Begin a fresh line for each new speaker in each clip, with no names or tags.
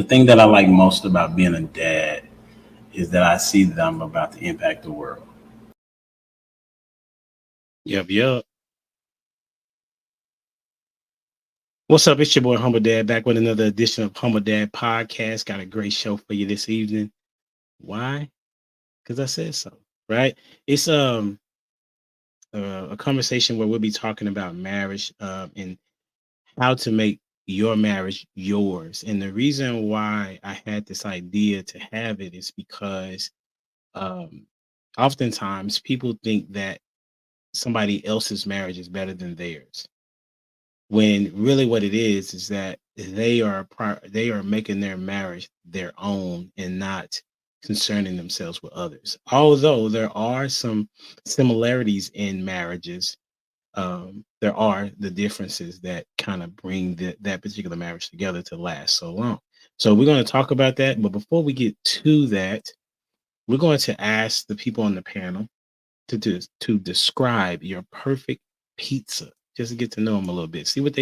thing that I like most about being a dad is that I see that I'm about to impact the world.
Yep, yep. What's up? It's your boy Humble Dad back with another edition of Humble Dad Podcast. Got a great show for you this evening. Why? Because I said so. Right? It's a conversation where we'll be talking about marriage and how to make your marriage yours. And the reason why I had this idea to have it is because um, oftentimes people think that somebody else's marriage is better than theirs, when really what it is that they are making their marriage their own and not concerning themselves with others. Although there are some similarities in marriages, there are the differences that kind of bring that particular marriage together to last so long. So we're going to talk about that. But before we get to that, we're going to ask the people on the panel to describe your perfect pizza. Just to get to know them a little bit. See what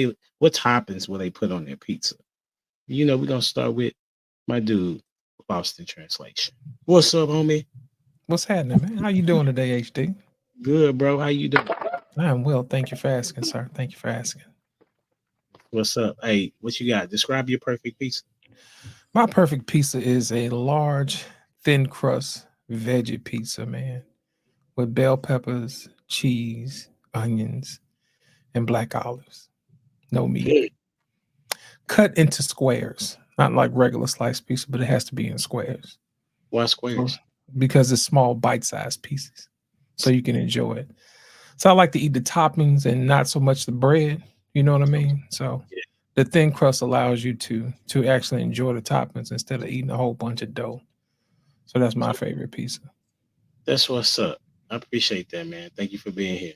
toppings will they put on their pizza. We're gonna start with my dude, Boston Translation. What's up, homie?
What's happening, man? How you doing today, HD?
Good, bro. How you doing?
I'm well. Thank you for asking, sir. Thank you for asking.
What's up? Hey, what you got? Describe your perfect pizza.
My perfect pizza is a large, thin crust veggie pizza, man, with bell peppers, cheese, onions, and black olives. No meat. Cut into squares, not like regular sliced pizza, but it has to be in squares.
Why squares?
Because it's small, bite-sized pieces, so you can enjoy it. So I like to eat the toppings and not so much the bread. You know what I mean? So
Yeah.
the thin crust allows you to actually enjoy the toppings instead of eating a whole bunch of dough. So that's my favorite pizza.
That's what's up. I appreciate that, man. Thank you for being here.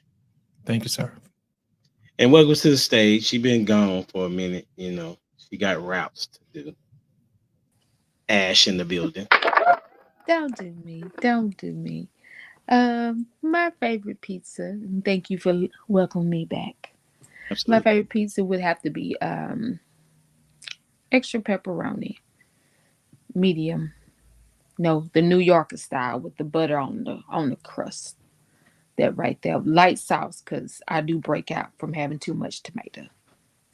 Thank you, sir.
And welcome to the stage. She been gone for a minute, She got routes to do. Ash in the building.
Don't do me. Don't do me. My favorite pizza, and thank you for welcoming me back. My
Absolutely.
favorite pizza would have to be extra pepperoni, medium. No, the New Yorker style with the butter on the crust. That right there, light sauce, cause I do break out from having too much tomato.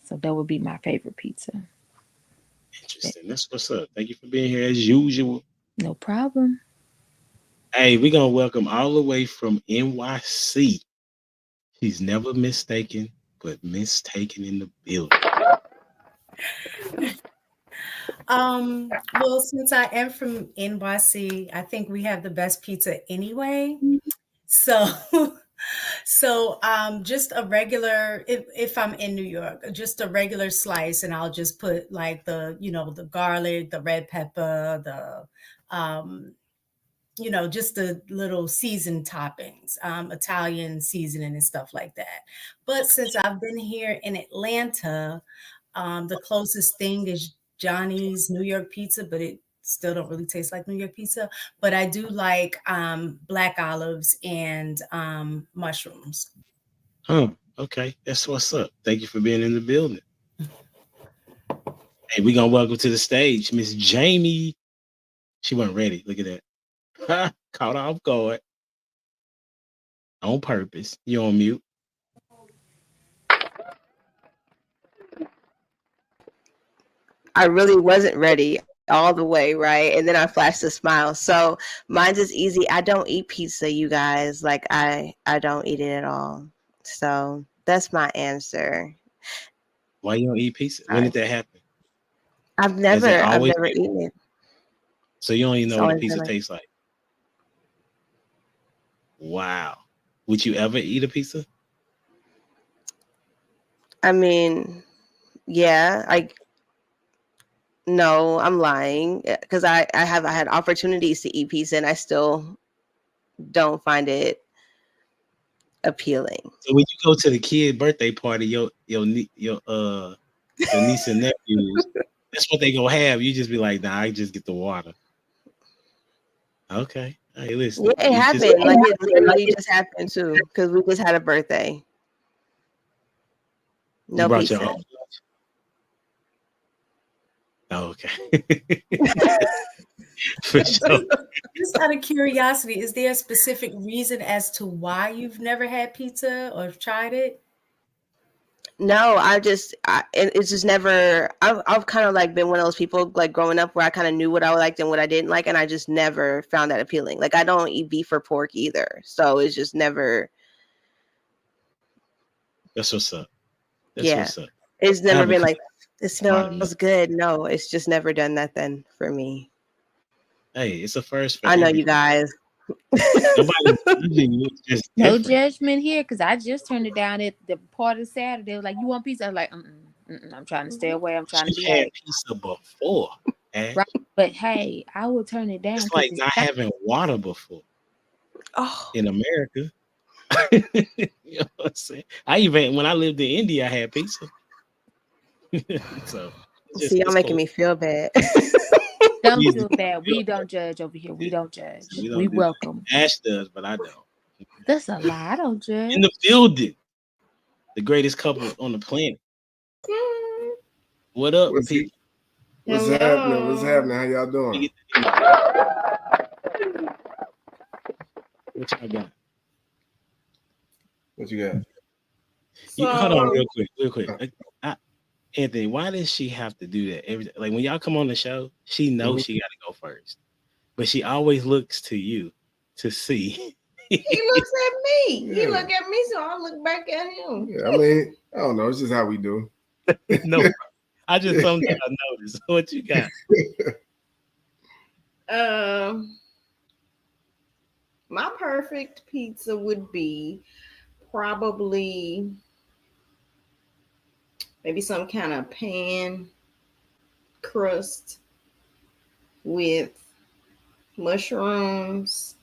So that would be my favorite pizza.
Interesting. That's what's up. Thank you for being here as usual.
No problem.
Hey, we're gonna welcome all the way from NYC. She's never mistaken, but mistaken in the building.
Well, since I am from NYC, I think we have the best pizza anyway. So just a regular, if I'm in New York, just a regular slice, and I'll just put like the garlic, the red pepper, just the little seasoned toppings, Italian seasoning and stuff like that. But since I've been here in Atlanta, the closest thing is Johnny's New York pizza, but it still don't really taste like New York pizza. But I do like black olives and mushrooms.
Oh, okay. That's what's up. Thank you for being in the building. Hey, we're gonna welcome to the stage Miss Jamie. She wasn't ready. Look at that. Caught off guard. On purpose. You on mute.
I really wasn't ready all the way, right? And then I flashed a smile. So mine's is easy. I don't eat pizza, you guys. Like I don't eat it at all. So that's my answer.
Why you don't eat pizza? When did that happen?
I've
Has that
never
always been?
eaten it.
So you don't even
It's
know what a
always been
pizza
like,
tastes like. Wow. Would you ever eat a pizza?
I mean, yeah, no, I'm lying because I had opportunities to eat pizza and I still don't find it appealing.
So when you go to the kid birthday party, your niece and nephews, that's what they gonna have. You just be like, nah, I just get the water. Okay. Hey, listen.
Yeah, it
It's just
happened. Like it literally just happened too because we just had a birthday.
you
No
brought your
pizza.
own. Oh, okay. For sure.
Just out of curiosity, is there a specific reason as to why you've never had pizza or tried it?
No, it's just never. I've kind of like been one of those people like growing up where I kind of knew what I liked and what I didn't like, and I just never found that appealing. Like I don't eat beef or pork either, so it's just never.
That's what's up. That's
Yeah,
what's up.
it's
I
never
have a
been like it
lot of
smells good. No, it's just never done that then for me.
Hey, it's a first for
I know
everybody.
you guys.
Nobody's judging you. It's just
No
different.
judgment here, because I just turned it down at the party Saturday. They were like, "You want pizza?" I was like, I'm trying to stay away. I'm trying to
She's
be
had
happy.
pizza before. Ash.
Right. But hey, I will turn it down.
It's
'cause
like
it's
not
not-
having water before
Oh,
in America. You know what I'm saying? I even when I lived in India, I had pizza. So
see, y'all
it's
making
cool.
me feel bad.
Don't
We-
feel bad. We don't judge over here. We don't judge.
We don't
We
do that.
welcome.
Ash does, but I don't.
That's a lie. I don't judge.
In the building, the greatest couple on the planet. What up,
What's
people?
What's happening? What's happening? How y'all doing?
What y'all got?
What you got?
Hold on, real quick. Anthony, why does she have to do that every like when y'all come on the show? She knows she got to go first, but she always looks to you to see.
He looks at me. He
Yeah.
look at me, so I look back at him.
Yeah, I mean, I don't know. It's just how we do.
No, I just something I noticed. What you got?
My perfect pizza would be probably maybe some kind of pan crust with mushrooms,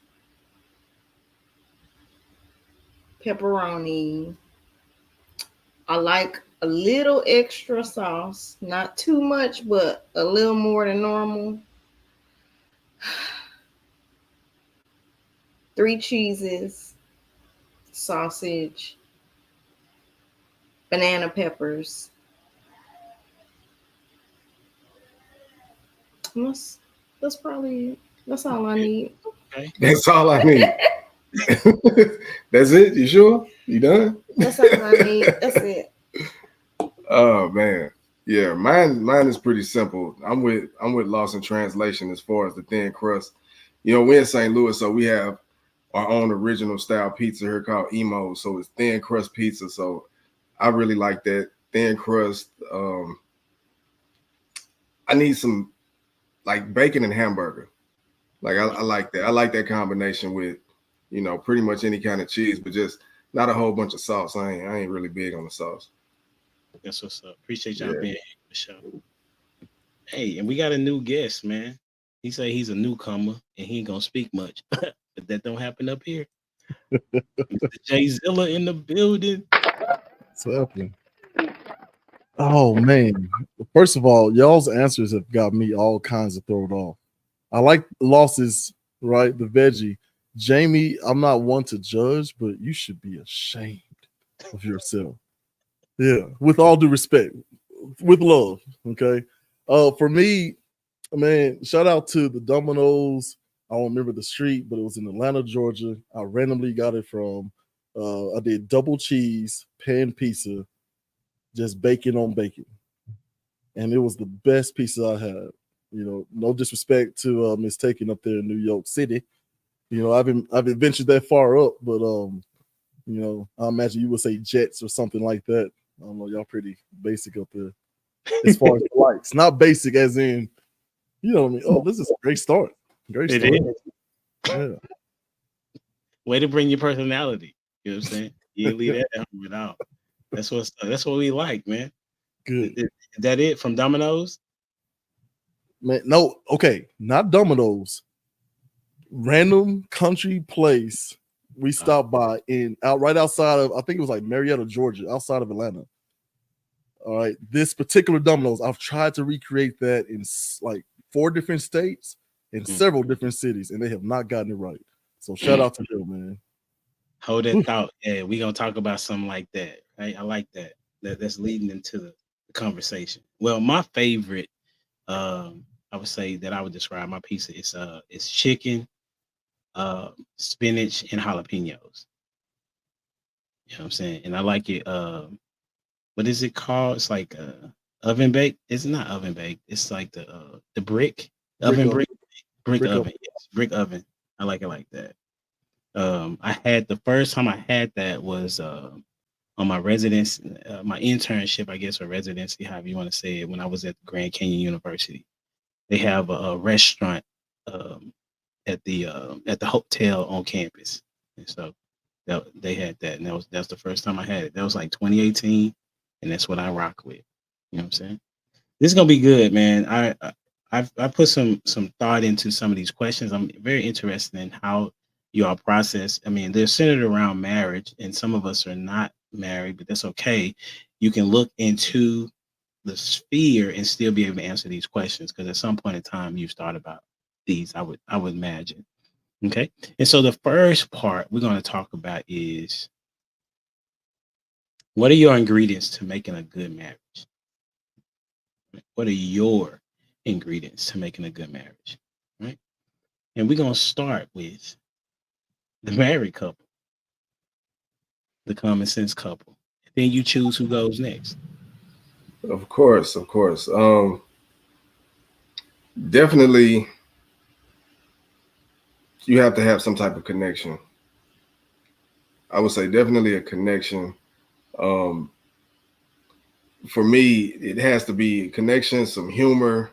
pepperoni. I like a little extra sauce, not too much, but a little more than normal. 3 cheeses, sausage, banana peppers. That's probably it. That's all I need.
Okay.
That's all I need. That's it? You sure? You done?
That's all I need. That's it.
Oh man. Yeah, mine is pretty simple. I'm with Lost in Translation as far as the thin crust. You know, we're in St. Louis, so we have our own original style pizza here called Emo. So it's thin crust pizza. So I really like that thin crust. I need some like bacon and hamburger. Like I like that. I like that combination with, you know, pretty much any kind of cheese, but just not a whole bunch of sauce. I ain't really big on the sauce.
That's what's up. Appreciate y'all
Yeah.
being here for the show. Hey, and we got a new guest, man. He say he's a newcomer and he ain't gonna speak much, but that don't happen up here. Mr. Jay Zilla in the building.
What's happening? Oh man! First of all, y'all's answers have got me all kinds of thrown off. I like losses, right? The veggie. Jamie, I'm not one to judge, but you should be ashamed of yourself. Yeah, with all due respect, with love. Okay. For me, man, shout out to the Domino's. I don't remember the street, but it was in Atlanta, Georgia. I randomly got it from. I did double cheese pan pizza, just bacon on bacon, and it was the best pizza I had. You know, no disrespect to Miss Taken up there in New York City. You know, I've ventured that far up, but you know, I imagine you would say Jets or something like that. I don't know, y'all pretty basic up there as far as the likes. Not basic as in, you know what I mean? Oh, this is a great start. Great
It
start.
is.
Yeah.
Way to bring your personality. You know what I'm saying? You ain't leave that at home without. That's what we like, man.
Good.
Is that it from Domino's?
Man, no, okay, not Domino's. Random country place we stopped by right outside of, I think it was like Marietta, Georgia, outside of Atlanta. All right, this particular Domino's, I've tried to recreate that in like 4 different states in several different cities, and they have not gotten it right. So shout out to them, man.
Hold that thought. Yeah, we're gonna talk about something like that. Right? I like that. That's leading into the conversation. Well, my favorite I would say that I would describe my pizza. It's chicken, spinach, and jalapenos. You know what I'm saying? And I like it. What is it called? It's like oven baked. It's not oven baked. It's like the brick oven brick
Brick
oven. Yes, brick oven. I like it like that. I had the first time I had that was on my residence, my internship, I guess, or residency, however you want to say it, when I was at Grand Canyon University. They have a restaurant at the hotel on campus, and so they had that, and that's the first time I had it. That was like 2018, and that's what I rock with. You know what I'm saying? This is gonna be good, man. I put some thought into some of these questions. I'm very interested in how you all process. I mean, they're centered around marriage, and some of us are not married, but that's okay. You can look into the sphere and still be able to answer these questions because at some point in time you've thought about these. I would imagine. Okay, and so the first part we're going to talk about is what are your ingredients to making a good marriage? What are your ingredients to making a good marriage? Right, and we're going to start with the married couple, the common sense couple. Then you choose who goes next.
Of course. Definitely, you have to have some type of connection. I would say definitely a connection. For me, it has to be a connection, some humor,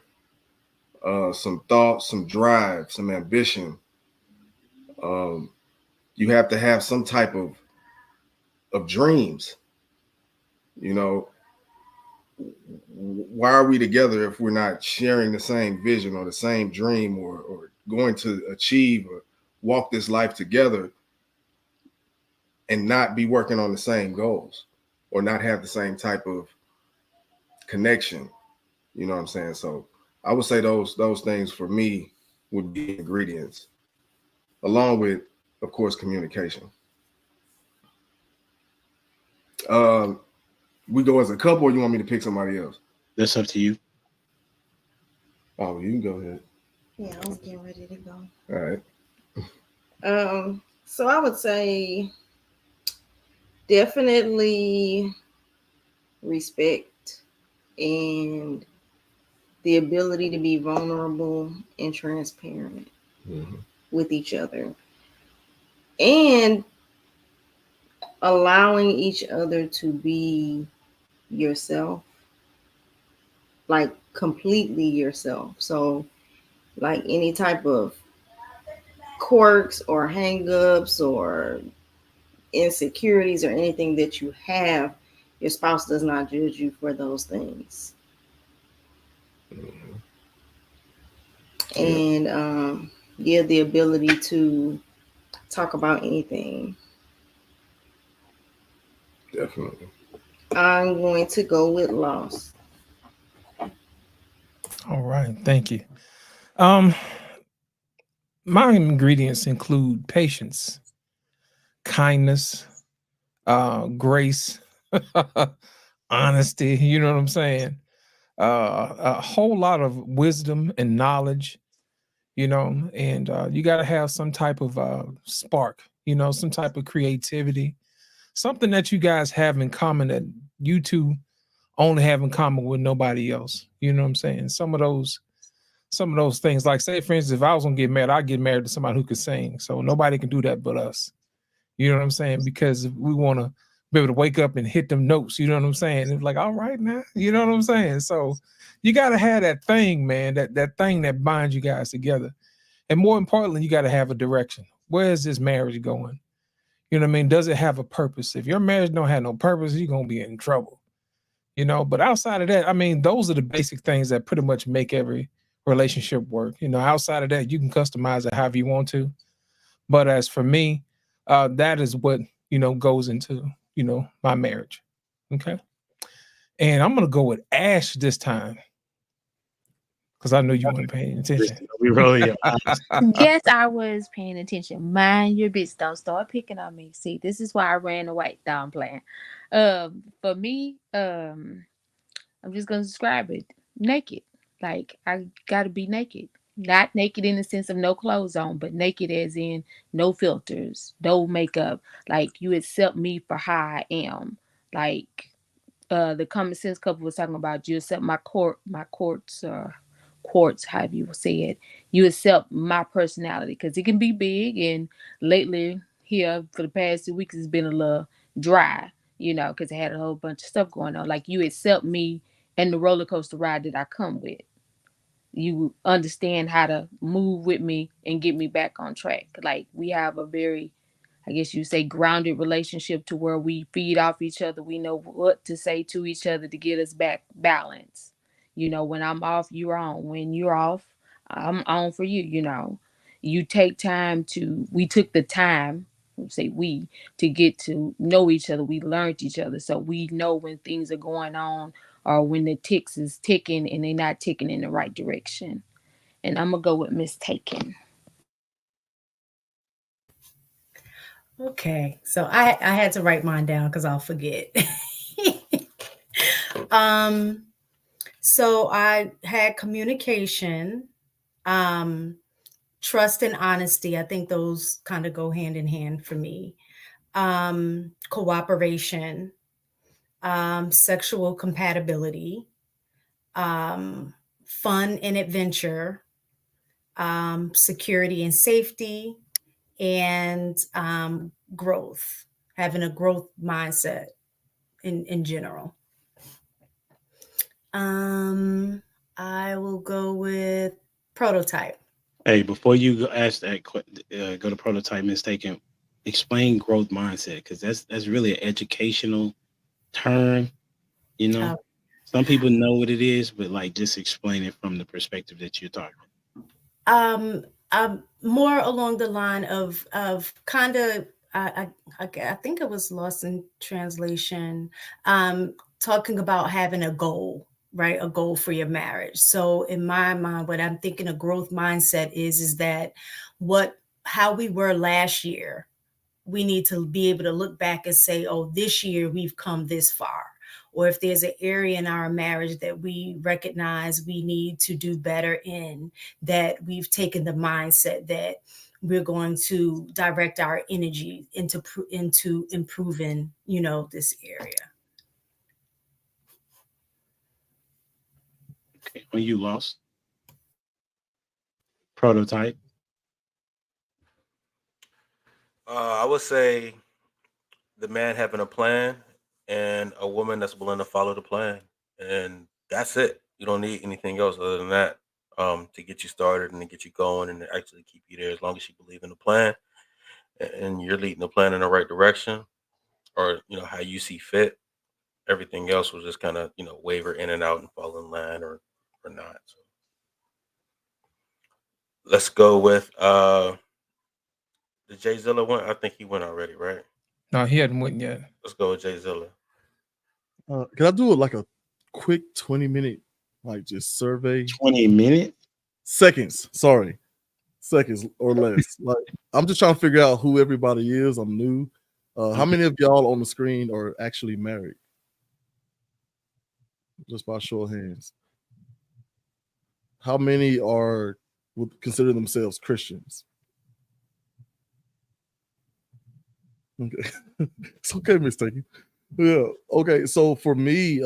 some thought, some drive, some ambition. You have to have some type of dreams. You know, why are we together if we're not sharing the same vision or the same dream or going to achieve or walk this life together and not be working on the same goals or not have the same type of connection? You know what I'm saying? So I would say those things for me would be ingredients, along with, of course, communication. We go as a couple, or you want me to pick somebody else?
That's up to you.
Oh, you can go ahead.
Yeah, I was getting ready to go.
All right.
So I would say definitely respect and the ability to be vulnerable and transparent with each other, and allowing each other to be yourself, like completely yourself. So like any type of quirks or hangups or insecurities or anything that you have, your spouse does not judge you for those things. And the ability to talk about anything.
Definitely.
I'm going to go with loss.
All right, thank you. My ingredients include patience, kindness, grace, honesty. You know what I'm saying? A whole lot of wisdom and knowledge. You know, and you got to have some type of spark. You know, some type of creativity, something that you guys have in common that you two only have in common with nobody else. You know what I'm saying? Some of those things, like say for instance, if I was gonna get married, I'd get married to somebody who could sing. So nobody can do that but us. You know what I'm saying? Because we want to be able to wake up and hit them notes. You know what I'm saying? It's like, all right now, you know what I'm saying? So you got to have that thing, man, that thing that binds you guys together. And more importantly, you got to have a direction. Where is this marriage going? You know what I mean? Does it have a purpose? If your marriage don't have no purpose, you're gonna be in trouble. You know, but outside of that, I mean, those are the basic things that pretty much make every relationship work. You know, outside of that, you can customize it however you want to. But as for me, that is what, you know, goes into, you know, my marriage. Okay. And I'm gonna go with Ash this time. Because I know you weren't paying attention.
We really
Yes, I was paying attention. Mind your business. Don't start picking on me. See, this is why I ran away. No, I'm playing. For me, I'm just gonna describe it. Naked. Like, I gotta be naked. Not naked in the sense of no clothes on, but naked as in no filters, no makeup. Like, you accept me for how I am. Like, the common sense couple was talking about, you accept quartz, however you will say it. You accept my personality because it can be big, and lately here for the past 2 weeks it's been a little dry, because I had a whole bunch of stuff going on. Like, you accept me and the roller coaster ride that I come with. You understand how to move with me and get me back on track. Like, we have a very, I guess you say, grounded relationship to where we feed off each other. We know what to say to each other to get us back balance. When I'm off, you're on. When you're off, I'm on for you. You take time we took the time, say we, to get to know each other. We learned each other. So we know when things are going on or when the ticks is ticking and they're not ticking in the right direction. And I'm going to go with mistaken.
Okay, so I had to write mine down because I'll forget. So I had communication, trust and honesty. I think those kind of go hand in hand for me. Cooperation, sexual compatibility, fun and adventure, security and safety, and growth, having a growth mindset in general. I will go with prototype.
Hey, before you go ask that, go to prototype mistaken. Explain growth mindset, because that's really an educational term. Some people know what it is, but like, just explain it from the perspective that you're talking.
More along the line of kind of, I think it was lost in translation, talking about having a goal, right? A goal for your marriage. So in my mind, what I'm thinking a growth mindset is that how we were last year, we need to be able to look back and say, oh, this year we've come this far. Or if there's an area in our marriage that we recognize we need to do better in, that we've taken the mindset that we're going to direct our energy into improving, this area.
Okay, when you lost prototype.
I would say the man having a plan and a woman that's willing to follow the plan, and that's it. You don't need anything else other than that to get you started and to get you going and to actually keep you there. As long as you believe in the plan and you're leading the plan in the right direction, or how you see fit, everything else will just kind of waver in and out and fall in line or not. So let's go with the Jay Zilla one. I think he went already, right?
No, he hadn't went yet.
Let's go with Jay Zilla.
Can I do it like a quick 20-minute, like just survey?
20 minutes?
Seconds or less. Like, I'm just trying to figure out who everybody is. I'm new. How many of y'all on the screen are actually married? Just by show of hands. How many would consider themselves Christians? Okay. It's okay, mistaken. Yeah. Okay. So for me,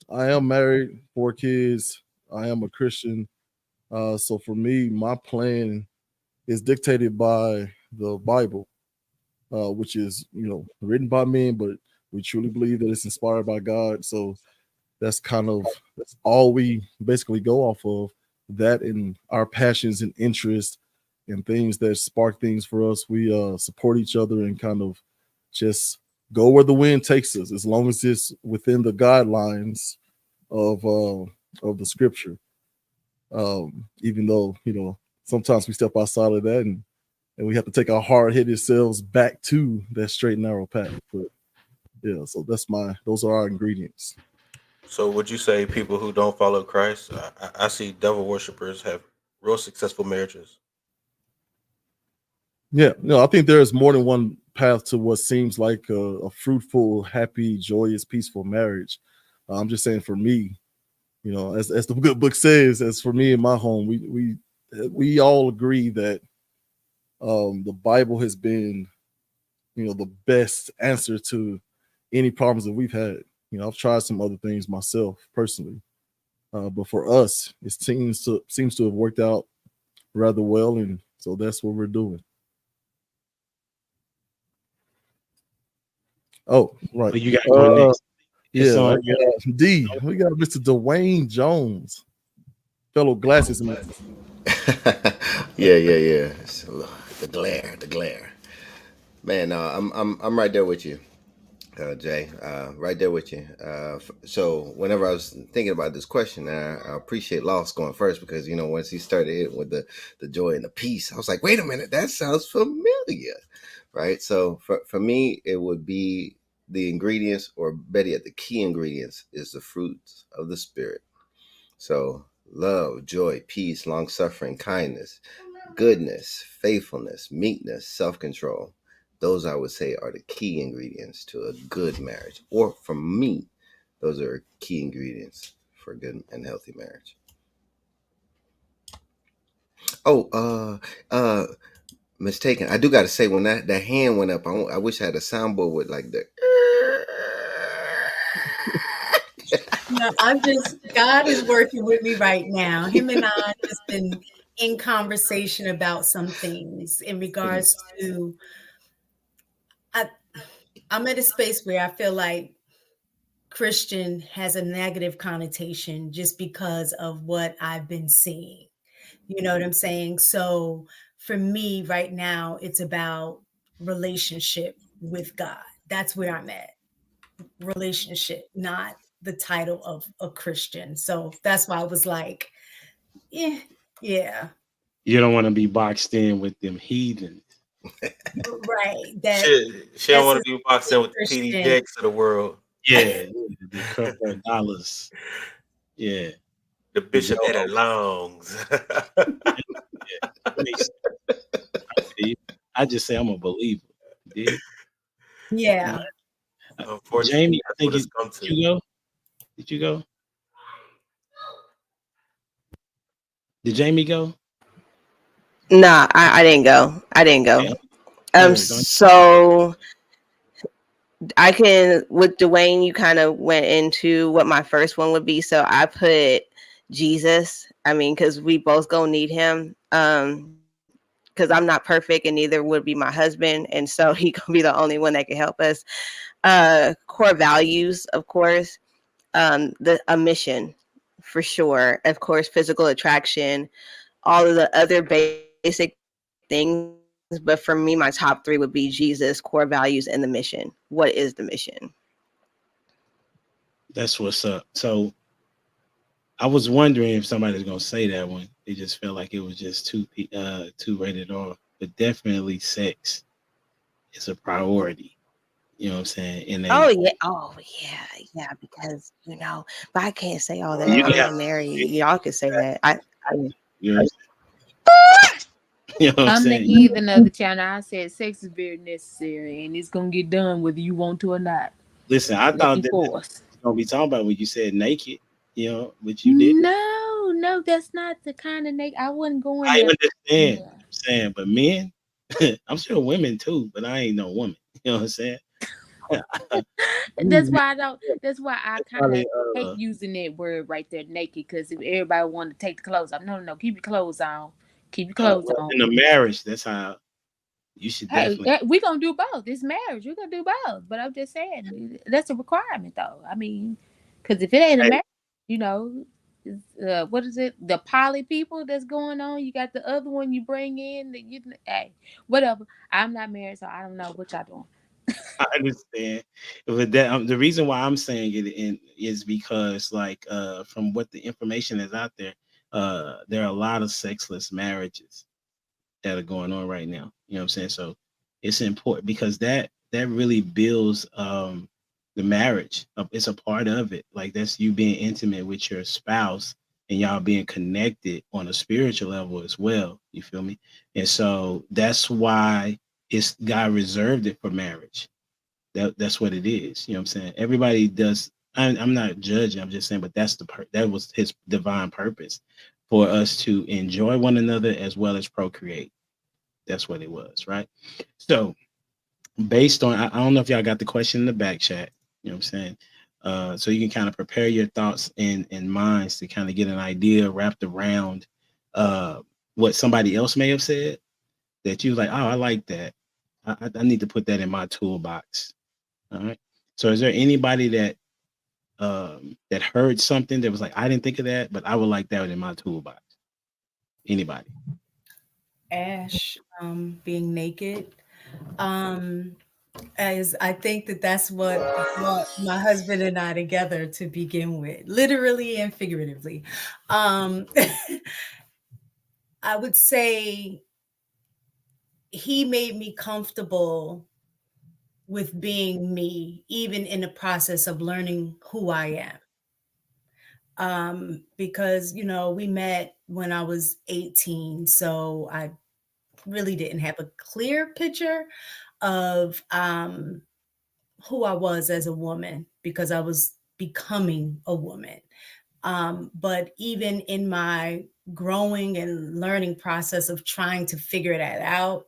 I am married, 4 kids. I am a Christian. So for me, my plan is dictated by the Bible, which is, written by men, but we truly believe that it's inspired by God. So that's all we basically go off of, that and our passions and interests and things that spark things for us. We support each other and kind of just go where the wind takes us, as long as it's within the guidelines of the scripture. Even though, sometimes we step outside of that and we have to take our hard-headed selves back to that straight and narrow path. But yeah, so those are our ingredients.
So would you say people who don't follow Christ, I see devil worshipers have real successful marriages?
Yeah, no, I think there's more than one path to what seems like a fruitful, happy, joyous, peaceful marriage. I'm just saying, for me, You know, as the good book says, as for me and my home, we all agree that the Bible has been, you know, the best answer to any problems that we've had. You know, I've tried some other things myself personally, but for us, it seems to have worked out rather well, and so that's what we're doing. Oh, right.
What you got going next? It's
Yeah,
on.
we got Mr. Dwayne Jones, fellow glasses man.
Yeah. So, the glare. Man, I'm right there with you, Jay. Right there with you. So whenever I was thinking about this question, I appreciate Lost going first, because, you know, once he started with the joy and the peace, I was like, wait a minute, that sounds familiar, right? So for me, it would be the ingredients, or better yet, the key ingredients is the fruits of the Spirit. So love, joy, peace, long-suffering, kindness, goodness, faithfulness, meekness, self-control. Those, I would say, are the key ingredients to a good marriage. Or for me, those are key ingredients for a good and healthy marriage. Oh, mistaken. I do got to say, when that hand went up, I wish I had a soundboard with like the.
No, God is working with me right now. Him and I just been in conversation about some things in regards to, I'm at a space where I feel like Christian has a negative connotation just because of what I've been seeing. You know what I'm saying? So for me right now, it's about relationship with God. That's where I'm at. Relationship, not the title of a Christian. So that's why I was like, yeah.
You don't want to be boxed in with them heathens.
Right.
She don't want to be boxed in with the PD Jakes of the world.
Yeah, the couple of dollars. Yeah.
The Bishop Eddie Longs.
I just say I'm a believer.
Yeah.
Unfortunately,
Jamie, I think did you go? Did you go? Did Jamie go?
Nah, I didn't go.
Yeah.
So I can, with Dwayne, you kind of went into what my first one would be. So I put Jesus. I mean, because we both gonna need him. Because I'm not perfect, and neither would be my husband, and so he gonna be the only one that can help us. Core values, of course. A mission, for sure. Of course, physical attraction, all of the other basic things. But for me, my top three would be Jesus, core values, and the mission. What is the mission?
That's what's up. So I was wondering if somebody's gonna say that one. It just felt like it was just too rated R. But definitely sex is a priority. You know what I'm saying?
Yeah, because, you know, but I can't say all that. I'm married. Y'all can say that.
You know what I'm saying?
I'm the heathen of the channel. I said sex is very necessary, and it's gonna get done whether you want to or not.
Listen, I thought that was gonna be talking about when you said naked, you know, but you did.
No, that's not the kind of naked. I wasn't going.
I understand. Yeah. I'm saying, but men, I'm sure women too, but I ain't no woman. You know what I'm saying?
That's why I kind of hate using that word right there, naked, because if everybody wanted to take the clothes off, no, keep your clothes on. Keep your clothes on.
In a marriage, that's how you should definitely.
We're going to do both. It's marriage. We're going to do both. But I'm just saying, that's a requirement, though. I mean, because if it ain't a marriage, you know, what is it? The poly people that's going on. You got the other one you bring in. Whatever. I'm not married, so I don't know what y'all doing.
I understand, but that the reason why I'm saying it is because, like, from what the information is out there, there are a lot of sexless marriages that are going on right now. You know what I'm saying? So it's important because that really builds the marriage. It's a part of it. Like, that's you being intimate with your spouse and y'all being connected on a spiritual level as well. You feel me? And so that's why God reserved it for marriage. That's what it is. You know what I'm saying? Everybody does I'm not judging. I'm just saying, but that was his divine purpose for us to enjoy one another as well as procreate. That's what it was, right? So based on, I don't know if y'all got the question in the back chat. You know what I'm saying? So you can kind of prepare your thoughts and minds to kind of get an idea wrapped around what somebody else may have said that you was like, oh, I like that. I need to put that in my toolbox. All right. So is there anybody that that heard something that was like, I didn't think of that, but I would like that in my toolbox? Anybody?
Ash, being naked. As I think that's what brought my husband and I together to begin with, literally and figuratively. Um, I would say he made me comfortable with being me, even in the process of learning who I am. Because, you know, we met when I was 18, so I really didn't have a clear picture of who I was as a woman because I was becoming a woman. But even in my growing and learning process of trying to figure that out,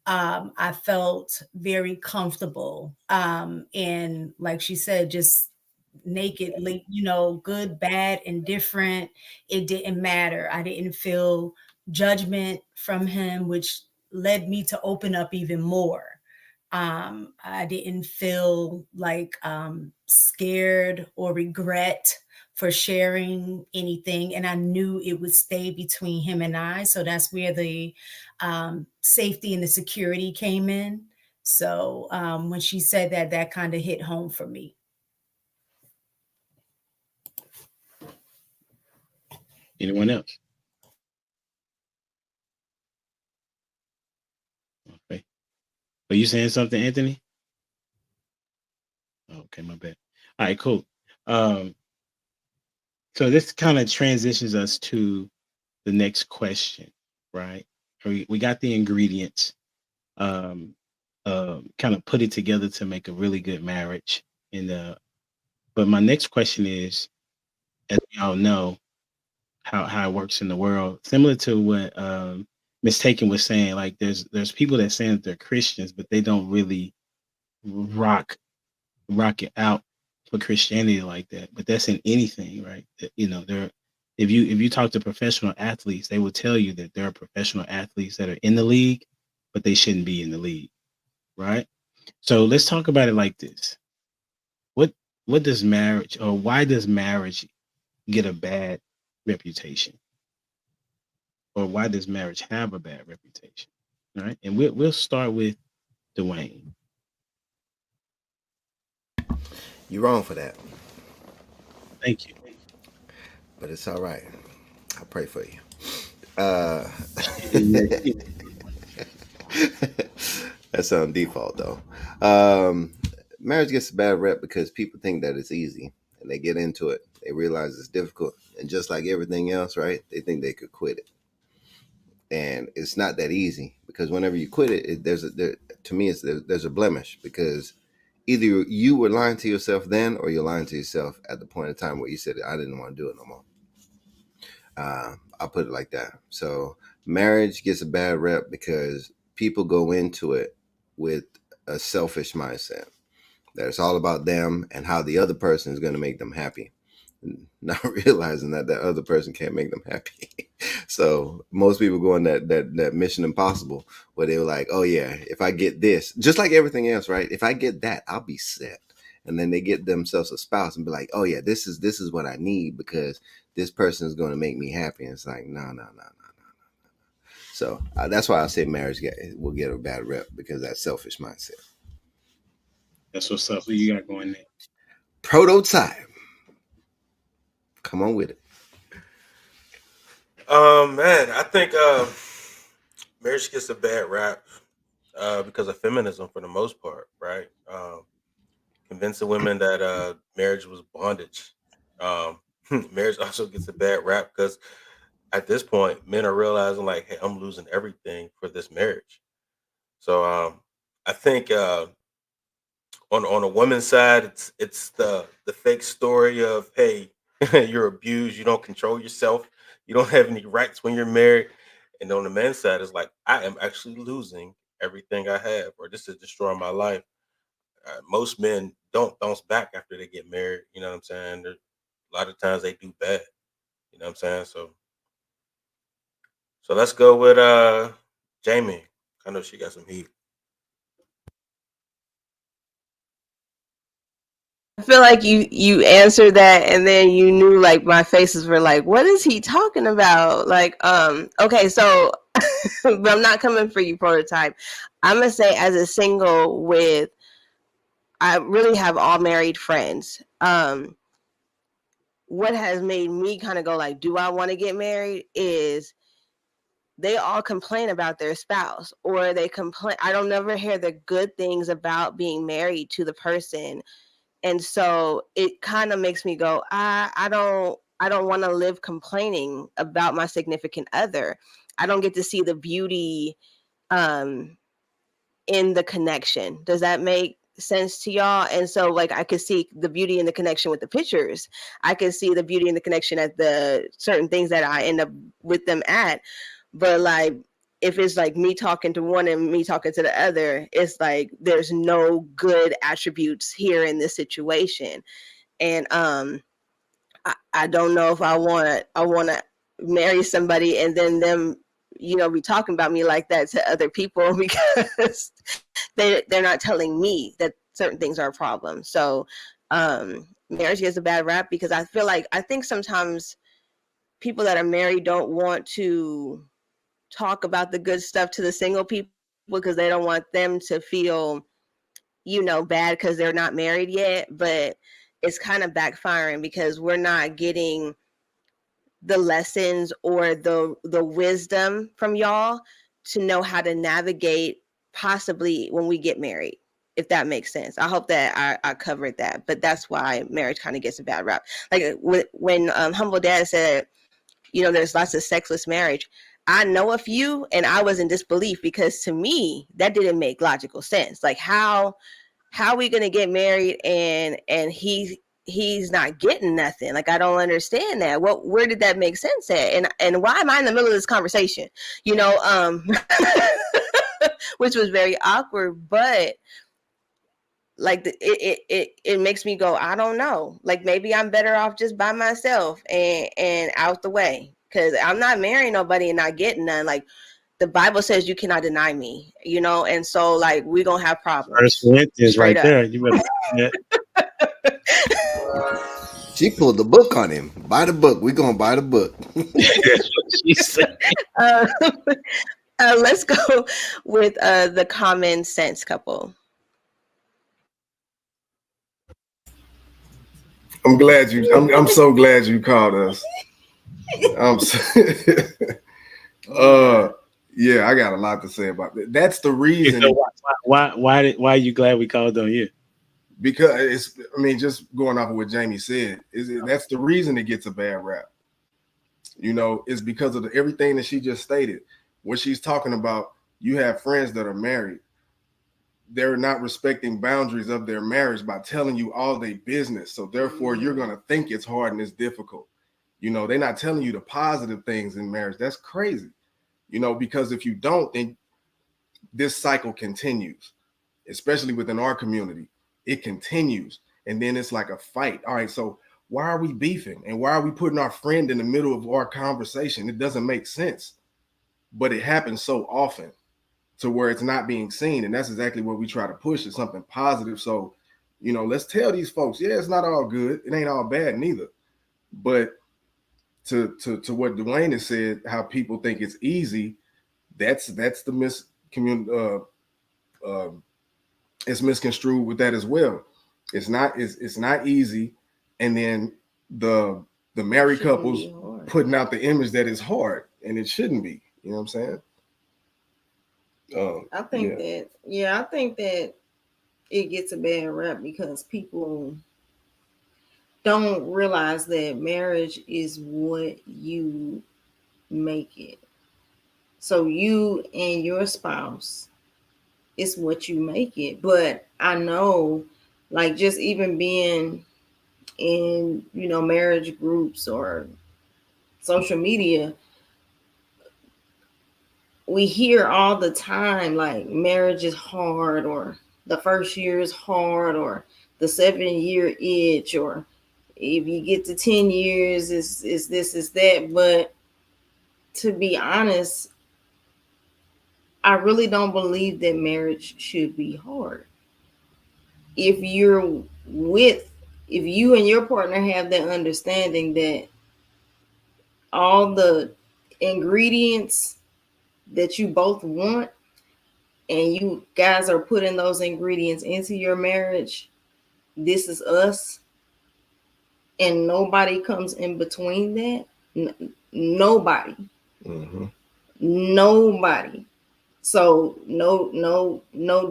I felt very comfortable. And like she said, just nakedly, you know, good, bad, indifferent. It didn't matter. I didn't feel judgment from him, which led me to open up even more. I didn't feel like scared or regret for sharing anything. And I knew it would stay between him and I. So that's where the safety and the security came in. So when she said that, that kind of hit home for me.
Anyone else? Okay. Are you saying something, Anthony? Okay, my bad. All right, cool. So this kind of transitions us to the next question, right? We got the ingredients, kind of put it together to make a really good marriage. And but my next question is, as we all know, how it works in the world, similar to what Miss Taken was saying. Like there's people that say that they're Christians, but they don't really rock it out for Christianity like that. But that's in anything, right? You know, if you talk to professional athletes, they will tell you that there are professional athletes that are in the league, but they shouldn't be in the league, right? So let's talk about it like this. What does marriage, or why does marriage get a bad reputation? Or why does marriage have a bad reputation? All right. And we'll start with Dwayne.
You're wrong for that,
Thank you.
but it's all right. I pray for you. That's on default though. Marriage gets a bad rep because people think that it's easy and they get into it. They realize it's difficult, and just like everything else, right? They think they could quit it, and it's not that easy because whenever you quit it, there's a blemish because either you were lying to yourself then, or you're lying to yourself at the point in time where you said, I didn't want to do it no more. I'll put it like that. So marriage gets a bad rep because people go into it with a selfish mindset that it's all about them and how the other person is going to make them happy, not realizing that that other person can't make them happy. So most people go on that Mission Impossible where they were like, oh yeah, if I get this, just like everything else, right? If I get that, I'll be set. And then they get themselves a spouse and be like, oh yeah, this is what I need because this person is going to make me happy. And it's like, no. So that's why I say marriage will get a bad rep, because that selfish mindset.
That's what's up. Who you got going there?
Prototype. Come on with it.
Man, I think marriage gets a bad rap because of feminism for the most part, right? Convincing women that marriage was bondage. Marriage also gets a bad rap because at this point, men are realizing like, hey, I'm losing everything for this marriage. So I think on a woman's side, it's the fake story of, hey, you're abused, you don't control yourself, you don't have any rights when you're married. And on the men's side, it's like, I am actually losing everything I have, or this is destroying my life. Most men don't bounce back after they get married. You know what I'm saying? A lot of times they do bad. You know what I'm saying? So let's go with Jamie. I know she got some heat.
I feel like you answered that, and then you knew, like, my faces were like, what is he talking about? Like, okay, so but I'm not coming for you, Prototype. I'm gonna say, as a single with, I really have all married friends. What has made me kind of go like, do I want to get married, is they all complain about their spouse, or they complain. I don't never hear the good things about being married to the person. And so it kind of makes me go, I don't want to live complaining about my significant other. I don't get to see the beauty in the connection. Does that make sense to y'all? And so, like, I could see the beauty in the connection with the pictures. I could see the beauty in the connection at the certain things that I end up with them at. But like, if it's like me talking to one and me talking to the other, it's like there's no good attributes here in this situation. And I don't know if I want to marry somebody and then them, be talking about me like that to other people, because they're not telling me that certain things are a problem. So marriage gets a bad rap, because I think sometimes people that are married don't want to talk about the good stuff to the single people, because they don't want them to feel, bad because they're not married yet. But it's kind of backfiring, because we're not getting the lessons or the wisdom from y'all to know how to navigate possibly when we get married, if that makes sense. I hope that I covered that. But that's why marriage kind of gets a bad rap. Like when Humble Dad said, there's lots of sexless marriage, I know a few, and I was in disbelief, because to me that didn't make logical sense. Like, how are we gonna get married and he's not getting nothing? Like, I don't understand that. Where did that make sense at? And why am I in the middle of this conversation? Which was very awkward, but like it makes me go, I don't know. Like, maybe I'm better off just by myself and out the way, because I'm not marrying nobody and not getting none. Like, the Bible says you cannot deny me, and so, like, we're gonna have problems.
First Corinthians
Straight
right
up.
there. You better
She pulled the book on him. Buy the book. We're gonna buy the book.
she said.
Let's go with the common sense couple.
I'm so glad you called us. Yeah, I got a lot to say about that. That's the reason.
So why are you glad we called on you?
Because just going off of what Jamie said, that's the reason it gets a bad rap. It's because of everything that she just stated. When she's talking about, you have friends that are married, they're not respecting boundaries of their marriage by telling you all their business. So therefore, you're gonna think it's hard and it's difficult. They're not telling you the positive things in marriage. That's crazy. Because if you don't, then this cycle continues, especially within our community. It continues. And then it's like a fight. All right, so why are we beefing? And why are we putting our friend in the middle of our conversation? It doesn't make sense. But it happens so often to where it's not being seen. And that's exactly what we try to push, is something positive. So, let's tell these folks, yeah, it's not all good. It ain't all bad neither. But to what Dwayne has said, how people think it's easy, that's the it's misconstrued with that as well. It's not easy. And then the married couples putting out the image that it's hard, and it shouldn't be. You know what I'm saying?
I think that it gets a bad rap because people don't realize that marriage is what you make it. So you and your spouse is what you make it. But I know Like just even being in, marriage groups or social media, we hear all the time like marriage is hard, or the first year is hard, or the 7-year itch, or if you get to 10 years is this, is that. But to be honest, I really don't believe that marriage should be hard. If you and your partner have that understanding that all the ingredients that you both want, and you guys are putting those ingredients into your marriage, this is us, and nobody comes in between that. Nobody.
Mm-hmm.
Nobody. So no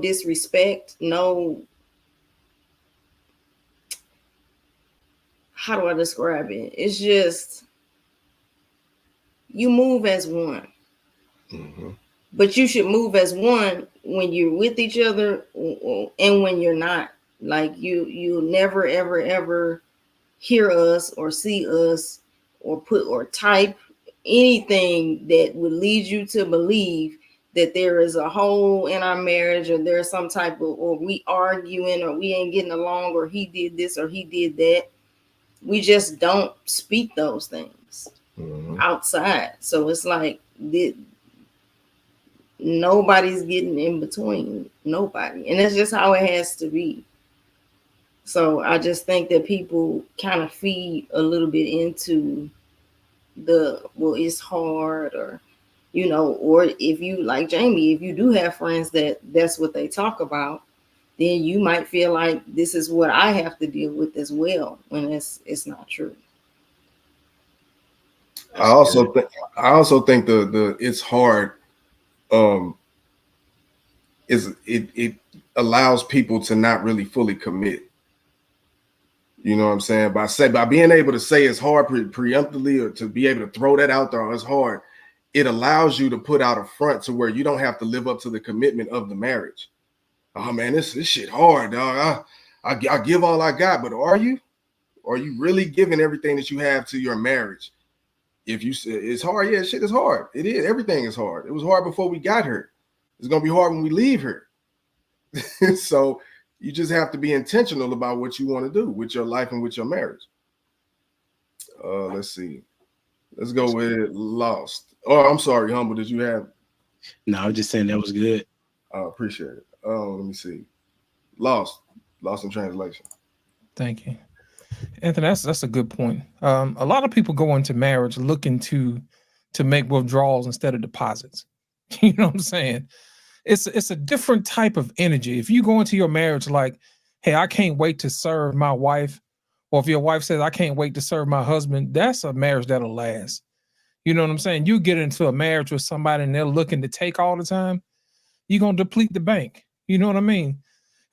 disrespect, no, how do I describe it? It's just, you move as one.
Mm-hmm.
But you should move as one when you're with each other and when you're not. Like you never ever ever hear us or see us or put or type anything that would lead you to believe that there is a hole in our marriage, or there's some type of, or we arguing, or we ain't getting along, or he did this or he did that. We just don't speak those things outside. So it's like nobody's getting in between nobody, and that's just how it has to be. So I just think that people kind of feed a little bit into well, it's hard, or or if you, like Jamie, if you do have friends that's what they talk about, then you might feel like this is what I have to deal with as well, when it's not true.
I also think the it's hard is it allows people to not really fully commit. You know what I'm saying? By being able to say it's hard preemptively, or to be able to throw that out there, it's hard. It allows you to put out a front to where you don't have to live up to the commitment of the marriage. Oh man, this shit hard, dog. I give all I got, but are you really giving everything that you have to your marriage? If you say it's hard, yeah, shit is hard. It is. Everything is hard. It was hard before we got here. It's gonna be hard when we leave here. So you just have to be intentional about what you want to do with your life and with your marriage. Let's see. Let's go with Lost. Oh, I'm sorry, Humble. Did you have?
No, I was just saying that was good.
Appreciate it. Let me see. Lost in translation.
Thank you, Anthony. That's a good point. A lot of people go into marriage looking to make withdrawals instead of deposits. You know what I'm saying? It's a different type of energy. If you go into your marriage like, hey, I can't wait to serve my wife, or if your wife says, I can't wait to serve my husband, that's a marriage that'll last. You know what I'm saying? You get into a marriage with somebody and they're looking to take all the time, you're going to deplete the bank. You know what I mean?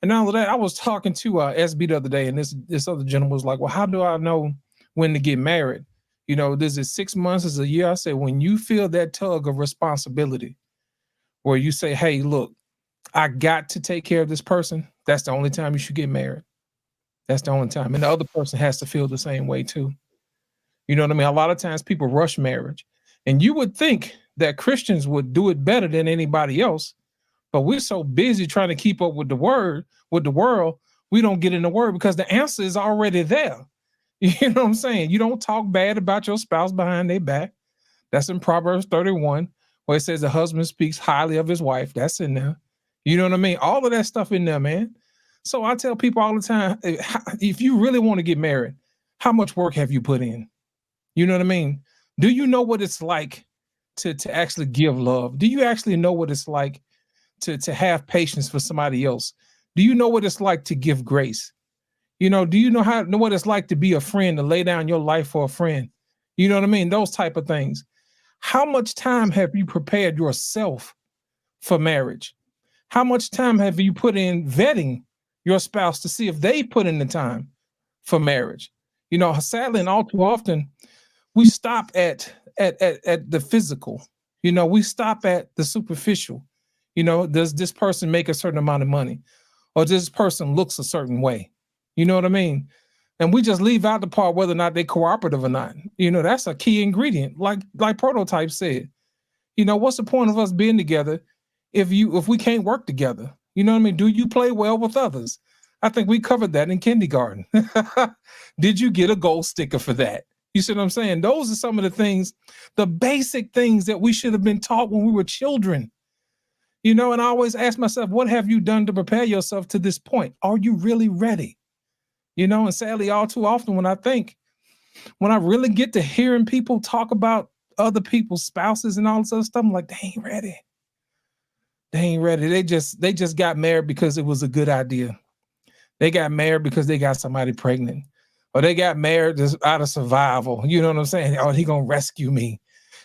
And all of that, I was talking to SB the other day, and this other gentleman was like, well, how do I know when to get married? You know, this is 6 months, is a year. I said, when you feel that tug of responsibility, where you say, hey, look, I got to take care of this person, that's the only time you should get married. That's the only time. And the other person has to feel the same way too. You know what I mean? A lot of times people rush marriage, and you would think that Christians would do it better than anybody else, but we're so busy trying to keep up with the world, we don't get in the word because the answer is already there. You know what I'm saying? You don't talk bad about your spouse behind their back. That's in Proverbs 31, where it says the husband speaks highly of his wife. That's in there. You know what I mean? All of that stuff in there, man. So I tell people all the time, if you really want to get married, how much work have you put in? You know what I mean? Do you know what it's like to actually give love? Do you actually know what it's like to have patience for somebody else? Do you know what it's like to give grace? You know, do you know what it's like to be a friend, to lay down your life for a friend? You know what I mean? Those type of things. How much time have you prepared yourself for marriage? How much time have you put in vetting your spouse to see if they put in the time for marriage? You know, sadly and all too often, we stop at the physical. You know, we stop at the superficial. You know, does this person make a certain amount of money? Or does this person looks a certain way? You know what I mean? And we just leave out the part whether or not they're cooperative or not. That's a key ingredient. Like Prototype said, what's the point of us being together if we can't work together? You know what I mean? Do you play well with others? I think we covered that in kindergarten. Did you get a gold sticker for that? You see what I'm saying? Those are some of the things, the basic things that we should have been taught when we were children. And I always ask myself, what have you done to prepare yourself to this point? Are you really ready? And sadly, all too often when I really get to hearing people talk about other people's spouses and all this other stuff, I'm like, they ain't ready. They ain't ready. They just got married because it was a good idea. They got married because they got somebody pregnant, or they got married just out of survival. You know what I'm saying? Oh, he gonna rescue me.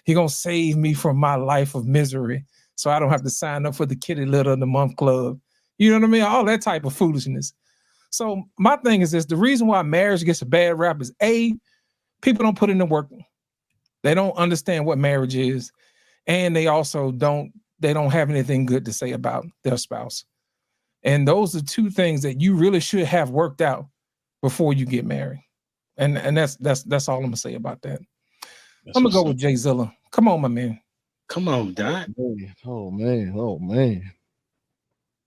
He gonna save me from my life of misery, so I don't have to sign up for the Kitty Litter of the Month Club. You know what I mean? All that type of foolishness. So my thing is this: the reason why marriage gets a bad rap is people don't put in the work. They don't understand what marriage is, and they also don't have anything good to say about their spouse. And those are two things that you really should have worked out before you get married. And that's all I'm gonna say about that. I'm gonna go with Jay Zilla. Come on, my man.
Come on, Dot.
Oh man.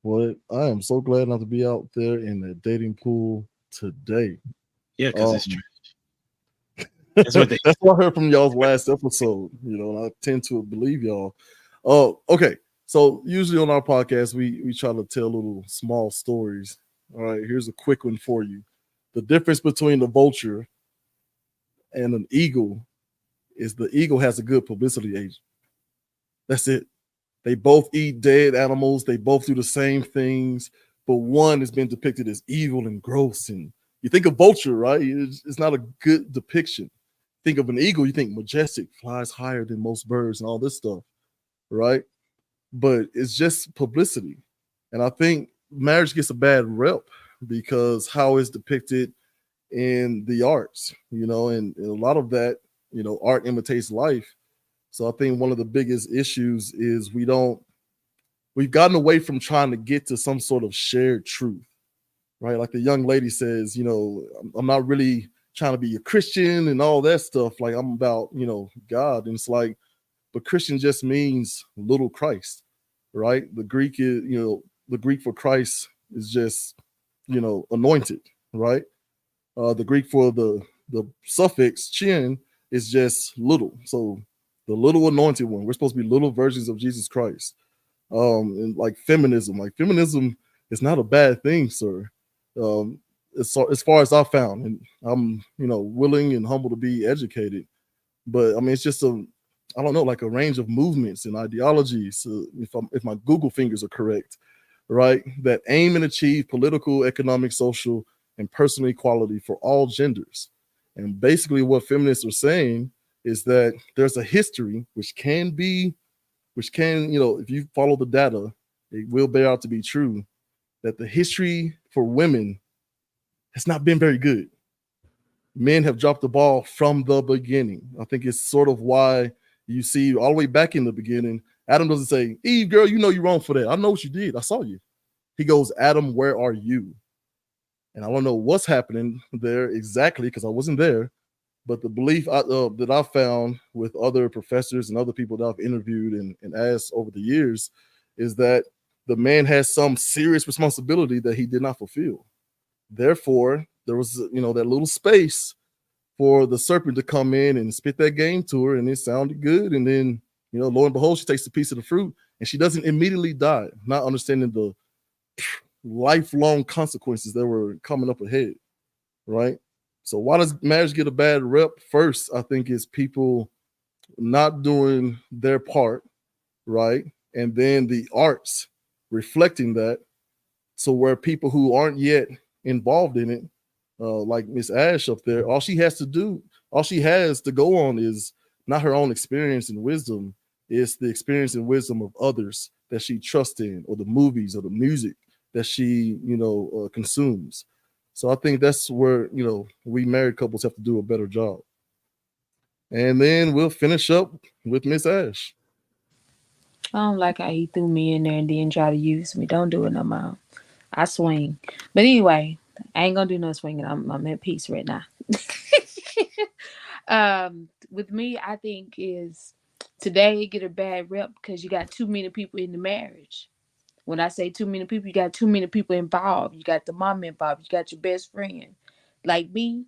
Well, I am so glad not to be out there in the dating pool today.
Yeah, because it's trash.
That's what I heard from y'all's last episode. And I tend to believe y'all. Okay. So usually on our podcast, we try to tell little small stories. All right, here's a quick one for you. The difference between the vulture and an eagle is the eagle has a good publicity agent. That's it. They both eat dead animals. They both do the same things, but one has been depicted as evil and gross. And you think of vulture, right? It's not a good depiction. Think of an eagle, you think majestic, flies higher than most birds and all this stuff, right? But it's just publicity. And I think marriage gets a bad rep because how it's depicted in the arts, and a lot of that, art imitates life. So I think one of the biggest issues is we've gotten away from trying to get to some sort of shared truth, right? Like the young lady says, I'm not really trying to be a Christian and all that stuff. Like I'm about, God. And it's like, but Christian just means little Christ, right? The Greek is, the Greek for Christ is just, anointed, right? The Greek for the suffix chin is just little. So the little anointed one, we're supposed to be little versions of Jesus Christ. And like feminism is not a bad thing, sir. As far as I found, and I'm, willing and humble to be educated, but I mean, it's just like a range of movements and ideologies, if my Google fingers are correct, right, that aim and achieve political, economic, social, and personal equality for all genders. And basically what feminists are saying is that there's a history which can, if you follow the data, it will bear out to be true, that the history for women has not been very good. Men have dropped the ball from the beginning. I think it's sort of why you see all the way back in the beginning, Adam doesn't say, Eve, girl, you're wrong for that. I know what you did. I saw you. He goes, Adam, where are you? And I don't know what's happening there exactly because I wasn't there. But the belief that I found with other professors and other people that I've interviewed and asked over the years is that the man has some serious responsibility that he did not fulfill. Therefore, there was, that little space for the serpent to come in and spit that game to her, and it sounded good. And then, lo and behold, she takes a piece of the fruit and she doesn't immediately die, not understanding the lifelong consequences that were coming up ahead, right? So why does marriage get a bad rep? First, I think is people not doing their part, right? And then the arts reflecting that. So where people who aren't yet involved in it, like Miss Ash up there, all she has to go on is not her own experience and wisdom, it's the experience and wisdom of others that she trusts in, or the movies or the music that she, consumes. So I think that's where, we married couples have to do a better job. And then we'll finish up with Miss Ash.
I don't like how he threw me in there and then try to use me. Don't do it no more. I swing. But anyway, I ain't gonna do no swinging. I'm at peace right now. With me, I think is today get a bad rep because you got too many people in the marriage. When I say too many people, you got too many people involved. You got the mom involved. You got your best friend. Like me,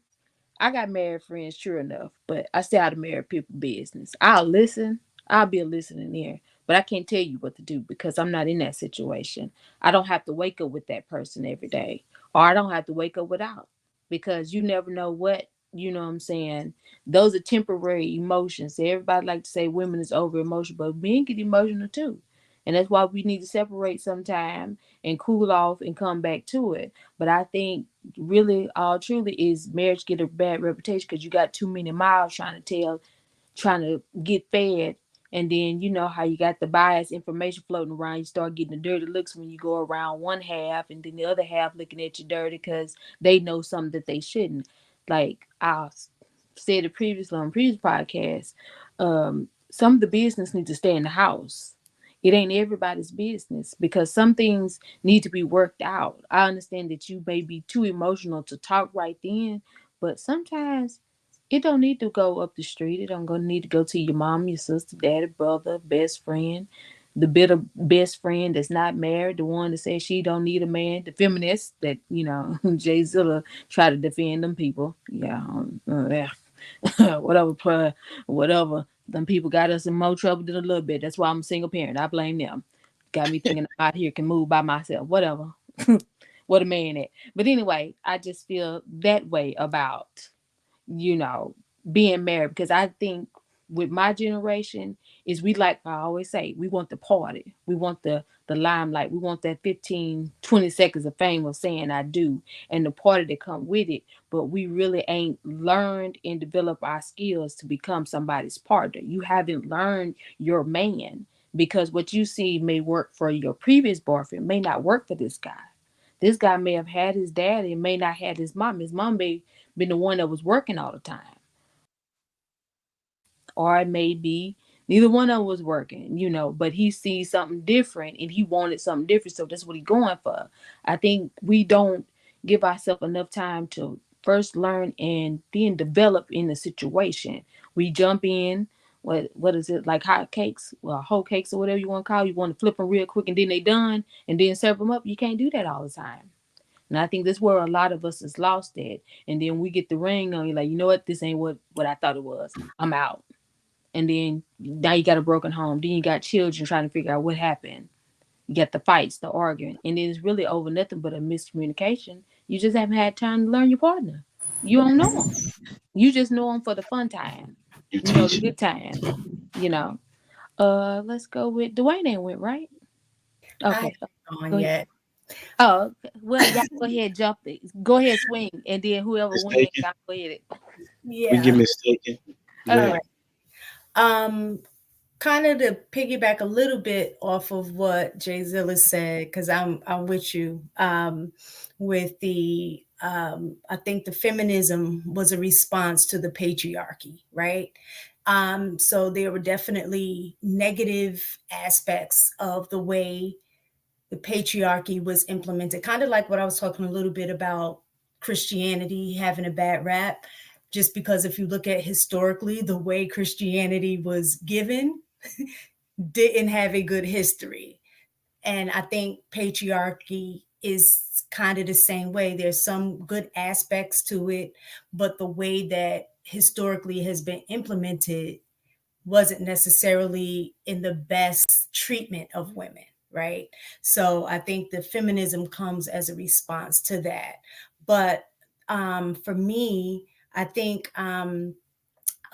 I got married friends, sure enough, but I stay out of married people business. I'll listen. I'll be a listening ear, but I can't tell you what to do because I'm not in that situation. I don't have to wake up with that person every day, or I don't have to wake up without, because you never know what, you know what I'm saying? Those are temporary emotions. Everybody like to say women is over emotional, but men get emotional too. And that's why we need to separate sometime and cool off and come back to it. But I think really all truly is marriage get a bad reputation because you got too many miles trying to get fed. And then you know how you got the biased information floating around. You start getting the dirty looks when you go around one half, and then the other half looking at you dirty because they know something that they shouldn't. Like I said it previously on previous podcasts, some of the business needs to stay in the house. It ain't everybody's business because some things need to be worked out. I understand that you may be too emotional to talk right then, but sometimes it don't need to go up the street. It don't go need to go to your mom, your sister, daddy, brother, best friend, the bitter best friend that's not married, the one that says she don't need a man, the feminist that Jay Zilla try to defend them people. Yeah, whatever, whatever. Them people got us in more trouble than a little bit. That's why I'm a single parent. I blame them. Got me thinking I'm out here can move by myself. Whatever. What a man at. But anyway, I just feel that way about you know, being married because I think with my generation is we like I always say, we want the party. We want the limelight. We want that 15, 20 seconds of fame of saying I do and the party that come with it. But we really ain't learned and developed our skills to become somebody's partner. You haven't learned your man because what you see may work for your previous boyfriend may not work for this guy. This guy may have had his dad and may not had his mom. His mom may been the one that was working all the time. Or it may be neither one of them was working, but he sees something different and he wanted something different. So that's what he's going for. I think we don't give ourselves enough time to first learn and then develop in the situation. We jump in, what is it, like hot cakes, well, whole cakes or whatever you want to call it. You want to flip them real quick and then they done and then serve them up. You can't do that all the time. And I think that's where a lot of us is lost at. And then we get the ring on you, like, you know what? This ain't what I thought it was. I'm out. And then now you got a broken home. Then you got children trying to figure out what happened. You got the fights, the arguing. And then it's really over nothing but a miscommunication. You just haven't had time to learn your partner. You don't know them. You just know them for the fun time. The good time. Let's go with Dwayne ain't went, right? Okay.
I haven't gone yet.
Oh, well, y'all go ahead, jump it. Go ahead, swing, and then whoever wins, y'all go ahead.
Yeah.
We get mistaken.
All right. Kind of to piggyback a little bit off of what Jay Zilla said, because I'm with you. With the I think the feminism was a response to the patriarchy, right? So there were definitely negative aspects of the way the patriarchy was implemented, kind of like what I was talking a little bit about Christianity having a bad rap, just because if you look at historically, the way Christianity was given didn't have a good history. And I think patriarchy is kind of the same way. There's some good aspects to it, but the way that historically has been implemented wasn't necessarily in the best treatment of women. Right. So I think the feminism comes as a response to that. But for me, I think a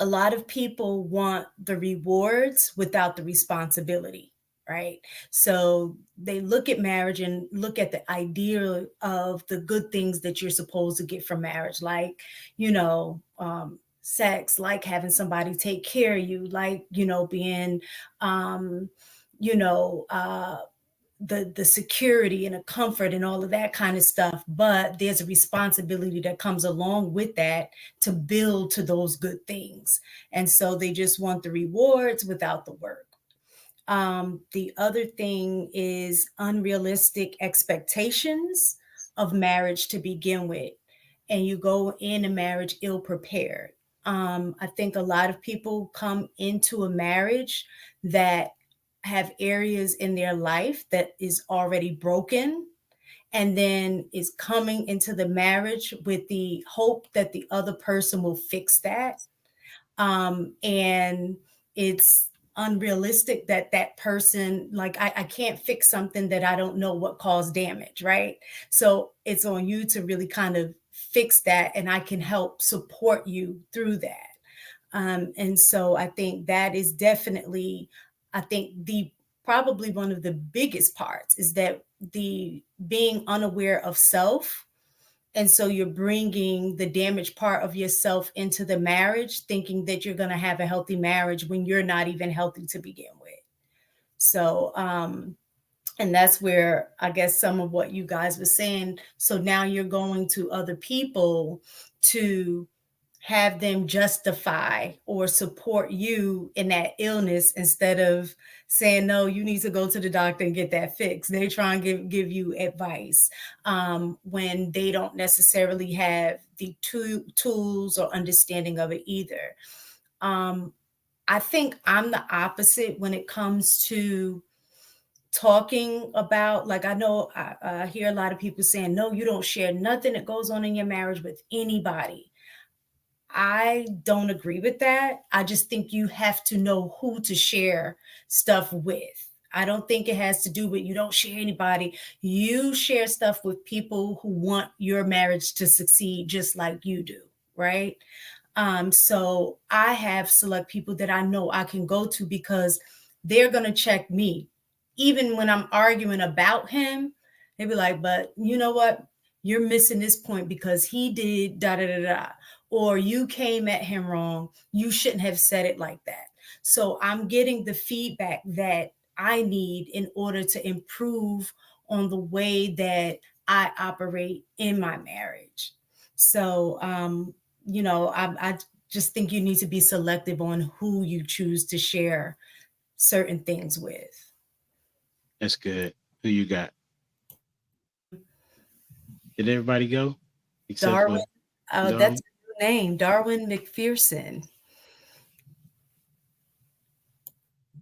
lot of people want the rewards without the responsibility. Right. So they look at marriage and look at the idea of the good things that you're supposed to get from marriage, like, sex, like having somebody take care of you, like, being, the security and the comfort and all of that kind of stuff. But there's a responsibility that comes along with that to build to those good things. And so they just want the rewards without the work. The other thing is unrealistic expectations of marriage to begin with, and you go in a marriage ill prepared. I think a lot of people come into a marriage that have areas in their life that is already broken, and then is coming into the marriage with the hope that the other person will fix that. And it's unrealistic that that person, like, I can't fix something that I don't know what caused damage, right? So it's on you to really kind of fix that, and I can help support you through that. And so I think that is definitely, I think the probably one of the biggest parts is that the being unaware of self. And so you're bringing the damaged part of yourself into the marriage, thinking that you're going to have a healthy marriage when you're not even healthy to begin with. So, and that's where I guess some of what you guys were saying. So now you're going to other people to have them justify or support you in that illness instead of saying, no, you need to go to the doctor and get that fixed. They try and give you advice when they don't necessarily have the tools or understanding of it either. I think I'm the opposite when it comes to talking about, like, I know I hear a lot of people saying, no, you don't share nothing that goes on in your marriage with anybody. I don't agree with that. I just think you have to know who to share stuff with. I don't think it has to do with you don't share anybody. You share stuff with people who want your marriage to succeed just like you do, right? So I have select people that I know I can go to because they're going to check me. Even when I'm arguing about him, they be like, but you know what? You're missing this point because he did da da da da. Or you came at him wrong. You shouldn't have said it like that. So I'm getting the feedback that I need in order to improve on the way that I operate in my marriage. So, you know, I just think you need to be selective on who you choose to share certain things with.
That's good. Who you got? Did everybody go? Except
Darwin.
Darwin?
That's his name, Darwin McPherson.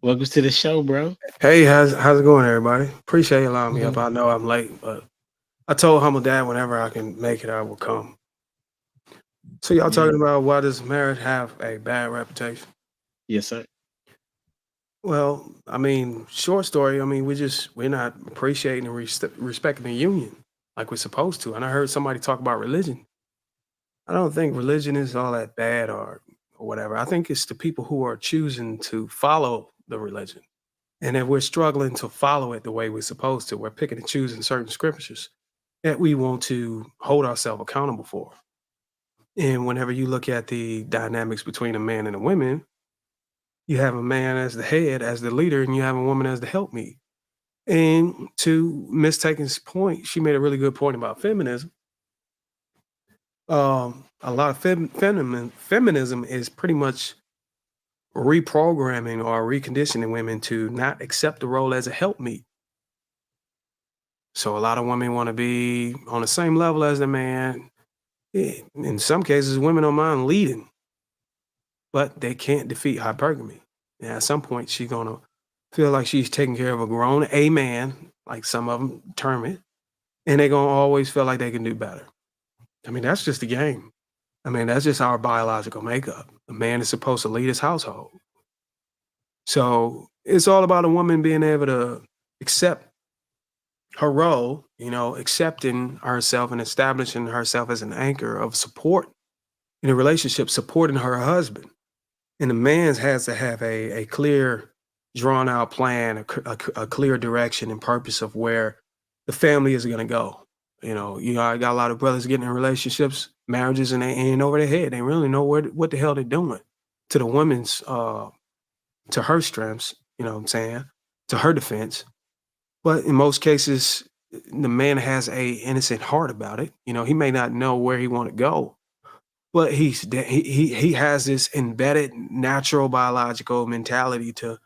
Welcome to the show, bro.
Hey, how's it going, everybody? Appreciate you allowing me up. I know I'm late, but I told Humble Dad whenever I can make it, I will come. So y'all talking about why does marriage have a bad reputation?
Yes, sir.
Well, I mean, short story. I mean, we're not appreciating and respecting the union like we're supposed to. And I heard somebody talk about religion. I don't think religion is all that bad or whatever. I think it's the people who are choosing to follow the religion. And if we're struggling to follow it the way we're supposed to, we're picking and choosing certain scriptures that we want to hold ourselves accountable for. And whenever you look at the dynamics between a man and a woman, you have a man as the head, as the leader, and you have a woman as the helpmeet. And to Miss Taken's point, she made a really good point about feminism. A lot of feminism is pretty much reprogramming or reconditioning women to not accept the role as a helpmeet. So a lot of women want to be on the same level as the man. In some cases, women don't mind leading, but they can't defeat hypergamy. And at some point, she's going to feel like she's taking care of a grown man, like some of them term it, and they're going to always feel like they can do better. I mean, that's just the game. I mean, that's just our biological makeup. The man is supposed to lead his household. So it's all about a woman being able to accept her role, you know, accepting herself and establishing herself as an anchor of support in a relationship, supporting her husband. And the man has to have a clear, drawn out plan, a clear direction and purpose of where the family is going to go. You know, I got a lot of brothers getting in relationships, marriages, and they ain't over their head. They really know what the hell they're doing. To the woman's, to her strengths, you know what I'm saying, to her defense. But in most cases, the man has a innocent heart about it. You know, he may not know where he want to go, but he has this embedded natural biological mentality to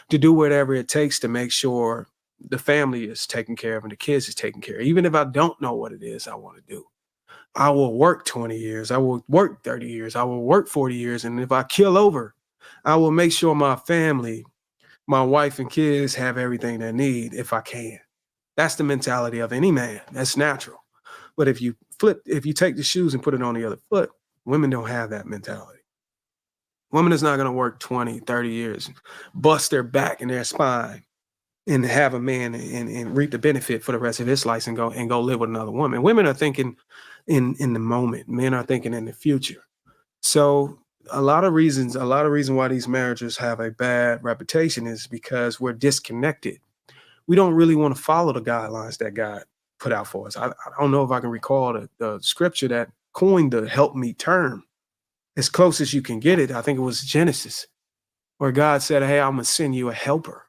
do whatever it takes to make sure the family is taken care of and the kids is taken care of. Even if I don't know what it is I want to do, I will work 20 years. I will work 30 years. I will work 40 years. And if I kill over, I will make sure my family, my wife and kids have everything they need if I can. That's the mentality of any man. That's natural. But if you take the shoes and put it on the other foot, women don't have that mentality. Women is not going to work 20, 30 years, bust their back and their spine and have a man and reap the benefit for the rest of his life and go live with another woman. Women are thinking in the moment. Men are thinking in the future. So a lot of reasons why these marriages have a bad reputation is because we're disconnected. We don't really want to follow the guidelines that God put out for us. I don't know if I can recall the scripture that coined the help me term. As close as you can get it, I think it was Genesis, where God said, hey, I'm going to send you a helper.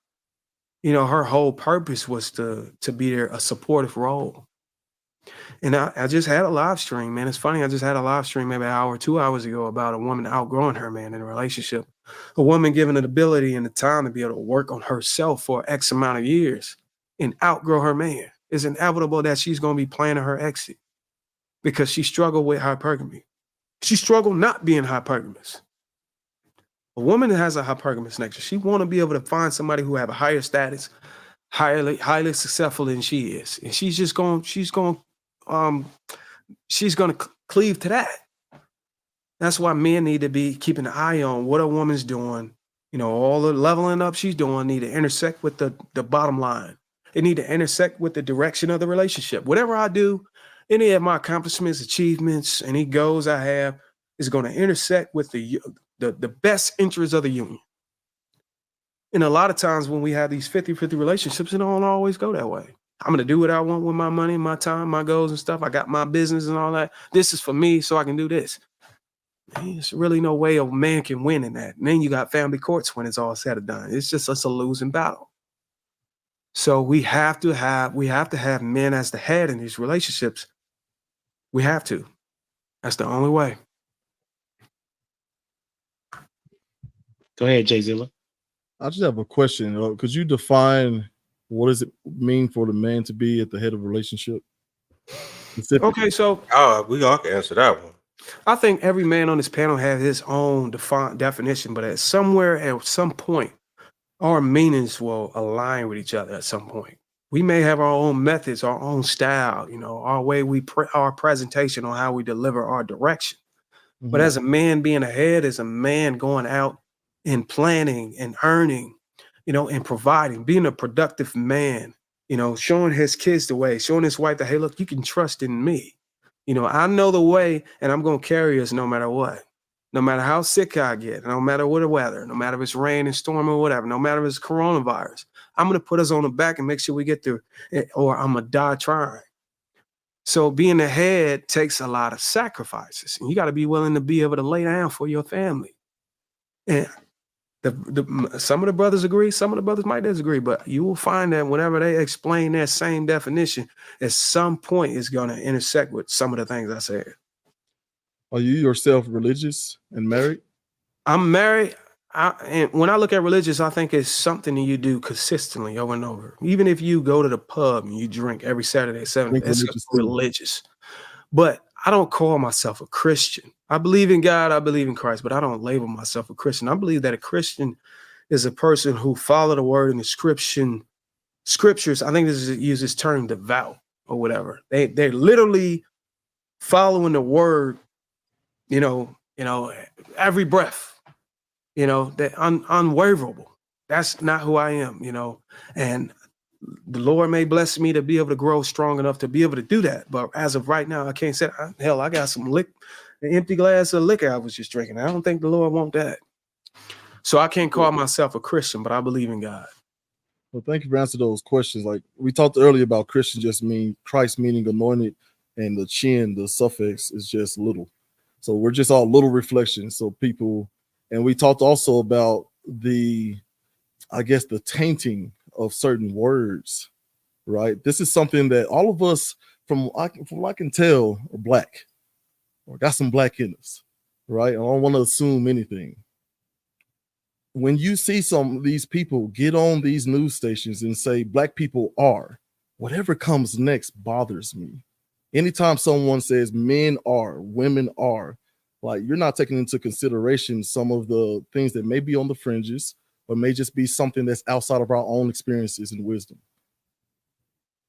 You know, her whole purpose was to be there, a supportive role. And I just had a live stream, man. It's funny. I just had a live stream maybe an hour, 2 hours ago about a woman outgrowing her man in a relationship. A woman given the ability and the time to be able to work on herself for X amount of years and outgrow her man. It's inevitable that she's going to be planning her exit because she struggled with hypergamy. She struggled not being hypergamous. A woman that has a hypergamous nature, she want to be able to find somebody who have a higher status, highly successful than she is. And she's going to cleave to that. That's why men need to be keeping an eye on what a woman's doing. You know, all the leveling up she's doing need to intersect with the bottom line. It need to intersect with the direction of the relationship. Whatever I do, any of my accomplishments, achievements, any goals I have is going to intersect with the best interests of the union. And a lot of times when we have these 50-50 relationships, it don't always go that way. I'm going to do what I want with my money, my time, my goals and stuff. I got my business and all that. This is for me, so I can do this. There's really no way a man can win in that. And then you got family courts when it's all said and done. It's a losing battle. So we have to have men as the head in these relationships. We have to. That's the only way.
Go ahead, Jay Zilla.
I just have a question. Could you define what does it mean for the man to be at the head of a relationship?
Okay, so
we all can answer that one.
I think every man on this panel has his own definition, but at some point, our meanings will align with each other at some point. We may have our own methods, our own style, you know, our way our presentation on how we deliver our direction. Mm-hmm. But as a man being ahead, as a man going out and planning and earning, you know, and providing, being a productive man, you know, showing his kids the way, showing his wife that, hey, look, you can trust in me. You know, I know the way and I'm going to carry us no matter what. No matter how sick I get, no matter what the weather, no matter if it's rain and storm or whatever, no matter if it's coronavirus, I'm going to put us on the back and make sure we get through it, or I'm going to die trying. So being the head takes a lot of sacrifices, and you got to be willing to be able to lay down for your family. And some of the brothers agree, some of the brothers might disagree, but you will find that whenever they explain that same definition, at some point it's going to intersect with some of the things I said.
Are you yourself religious and married?
I'm married. And when I look at religious, I think it's something that you do consistently over and over. Even if you go to the pub and you drink every Saturday at 7, it's religious. But I don't call myself a Christian. I believe in God, I believe in Christ, but I don't label myself a Christian. I believe that a Christian is a person who follow the word in the scriptures. I think this use this term devout or whatever. They're literally following the word, you know, every breath, you know, that unwaverable. That's not who I am, you know, and the Lord may bless me to be able to grow strong enough to be able to do that. But as of right now, I can't say, hell, I got an empty glass of liquor I was just drinking. I don't think the Lord want that. So I can't call myself a Christian, but I believe in God.
Well, thank you for answering those questions. Like we talked earlier about Christian just mean Christ meaning anointed, and the chin, the suffix is just little. So we're just all little reflections. So people, and we talked also about the tainting of certain words, right? This is something that all of us, from what I can tell, are black or got some black in us, right? I don't want to assume anything. when you see some of these people get on these news stations and say black people are, whatever comes next bothers me. Anytime someone says men are, women are, like you're not taking into consideration some of the things that may be on the fringes or may just be something that's outside of our own experiences and wisdom.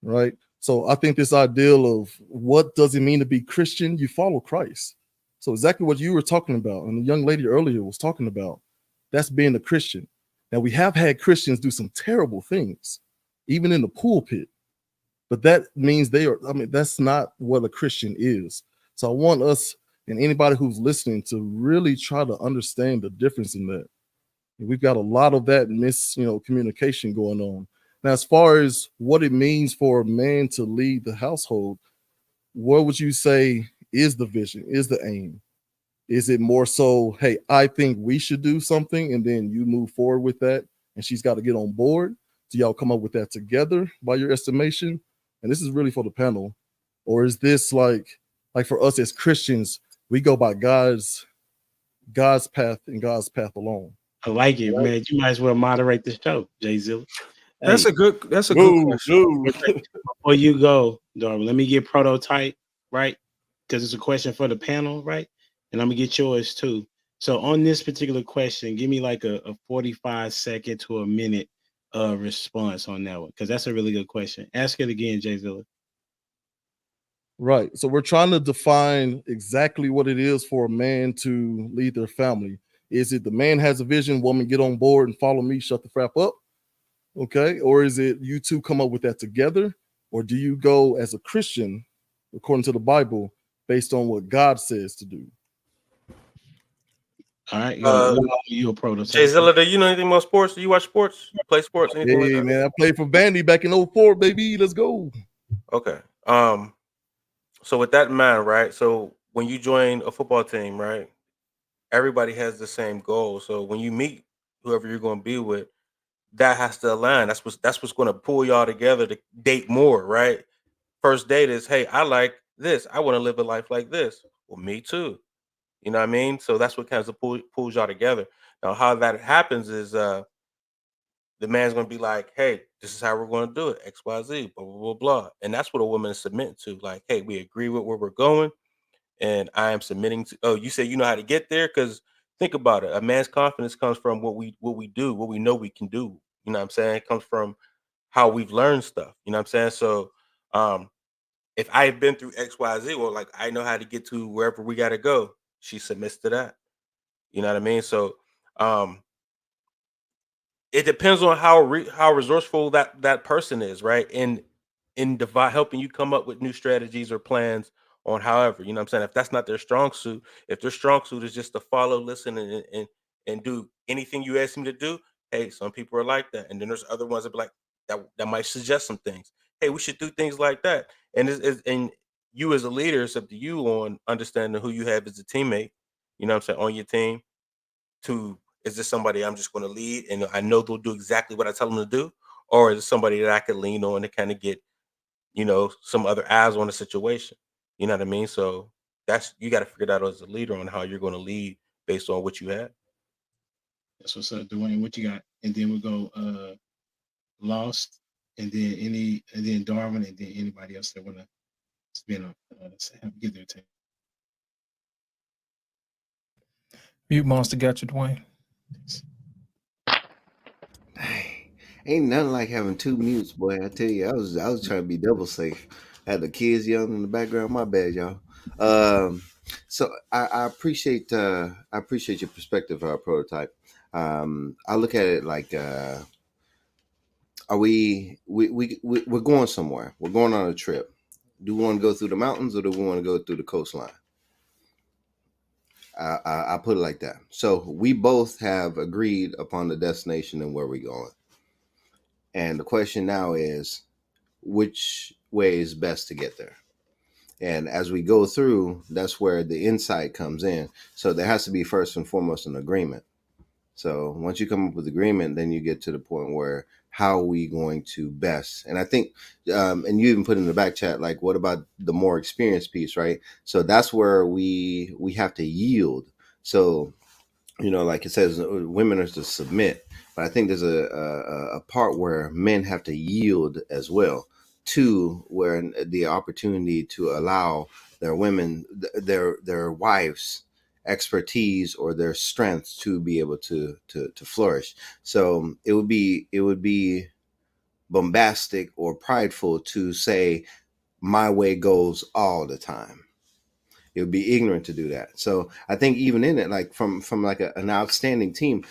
Right? So I think this ideal of what does it mean to be Christian? You follow Christ. So exactly what you were talking about, and the young lady earlier was talking about, that's being a Christian. Now we have had Christians do some terrible things, even in the pulpit, but that means they are, I mean, that's not what a Christian is. So I want us and anybody who's listening to really try to understand the difference in that. We've got a lot of that communication going on. Now, as far as what it means for a man to lead the household, what would you say is the vision, is the aim? Is it more so, hey, I think we should do something, and then you move forward with that, and she's got to get on board? Do y'all come up with that together by your estimation? And this is really for the panel. Or is this like for us as Christians, we go by God's path and God's path alone?
I like it, man. You might as well moderate the show, Jay Zilla.
That's a good question.
Before you go, Darwin, let me get Prototype, right? Because it's a question for the panel, right? And I'm gonna get yours too. So on this particular question, give me like a 45-second to a minute response on that one, because that's a really good question. Ask it again, Jay Zilla.
Right. So we're trying to define exactly what it is for a man to lead their family. Is it the man has a vision, woman get on board and follow me, shut the frap up? Okay. Or is it you two come up with that together? Or do you go as a Christian, according to the Bible, based on what God says to do?
All right. You a Prototype.
Jay Zilla, do you know anything about sports? Do you watch sports? You play sports? Anything like that?
Man, I played for Vandy back in 04, baby. Let's go.
Okay. So with that in mind, right? So when you join a football team, right? Everybody has the same goal. So when you meet whoever you're going to be with, that has to align. That's what's going to pull y'all together to date more, right? First date is, hey, I like this. I want to live a life like this. Well, me too. You know what I mean? So that's what kind of pulls y'all together. Now, how that happens is the man's going to be like, hey, this is how we're going to do it. X, Y, Z, blah, blah, blah, blah. And that's what a woman is submitting to. Like, hey, we agree with where we're going. And I am submitting to, oh, you say you know how to get there? Because think about it. A man's confidence comes from what we do, what we know we can do. You know what I'm saying? It comes from how we've learned stuff. You know what I'm saying? So if I've been through X, Y, Z, well, like I know how to get to wherever we got to go. She submits to that. You know what I mean? So it depends on how resourceful that person is, right? In helping you come up with new strategies or plans on however, you know what I'm saying? If that's not their strong suit, if their strong suit is just to follow, listen, and do anything you ask them to do, hey, some people are like that. And then there's other ones that be like, that might suggest some things. Hey, we should do things like that. And and you as a leader, it's up to you on understanding who you have as a teammate, you know what I'm saying, on your team. Is this somebody I'm just going to lead and I know they'll do exactly what I tell them to do? Or is it somebody that I could lean on to kind of get, some other eyes on the situation? You know what I mean? So you got to figure it out as a leader on how you're going to lead based on what you have.
That's what's up, Dwayne. What you got? And then we'll go Lost, and then Darwin, and then anybody else that want to spin up, get their take.
Mute Monster got you, Dwayne.
Ain't nothing like having two mutes, boy. I tell you, I was trying to be double safe. I had the kids yelling in the background. My bad, y'all. So I appreciate your perspective, Prototype. I look at it like, are we're going somewhere? We're going on a trip. Do we want to go through the mountains or do we want to go through the coastline? I put it like that. So we both have agreed upon the destination and where we're going. And the question now is, which way is best to get there? And as we go through, that's where the insight comes in. So there has to be first and foremost an agreement. So once you come up with agreement, then you get to the point where how are we going to best? And I think, and you even put in the back chat, like, what about the more experienced piece, right? So that's where we have to yield. So like it says, women are to submit, but I think there's a part where men have to yield as well, to where the opportunity to allow their women, their wives' expertise or their strengths to be able to flourish. So it would be bombastic or prideful to say my way goes all the time. It would be ignorant to do that. So I think even in it, like from like an outstanding team,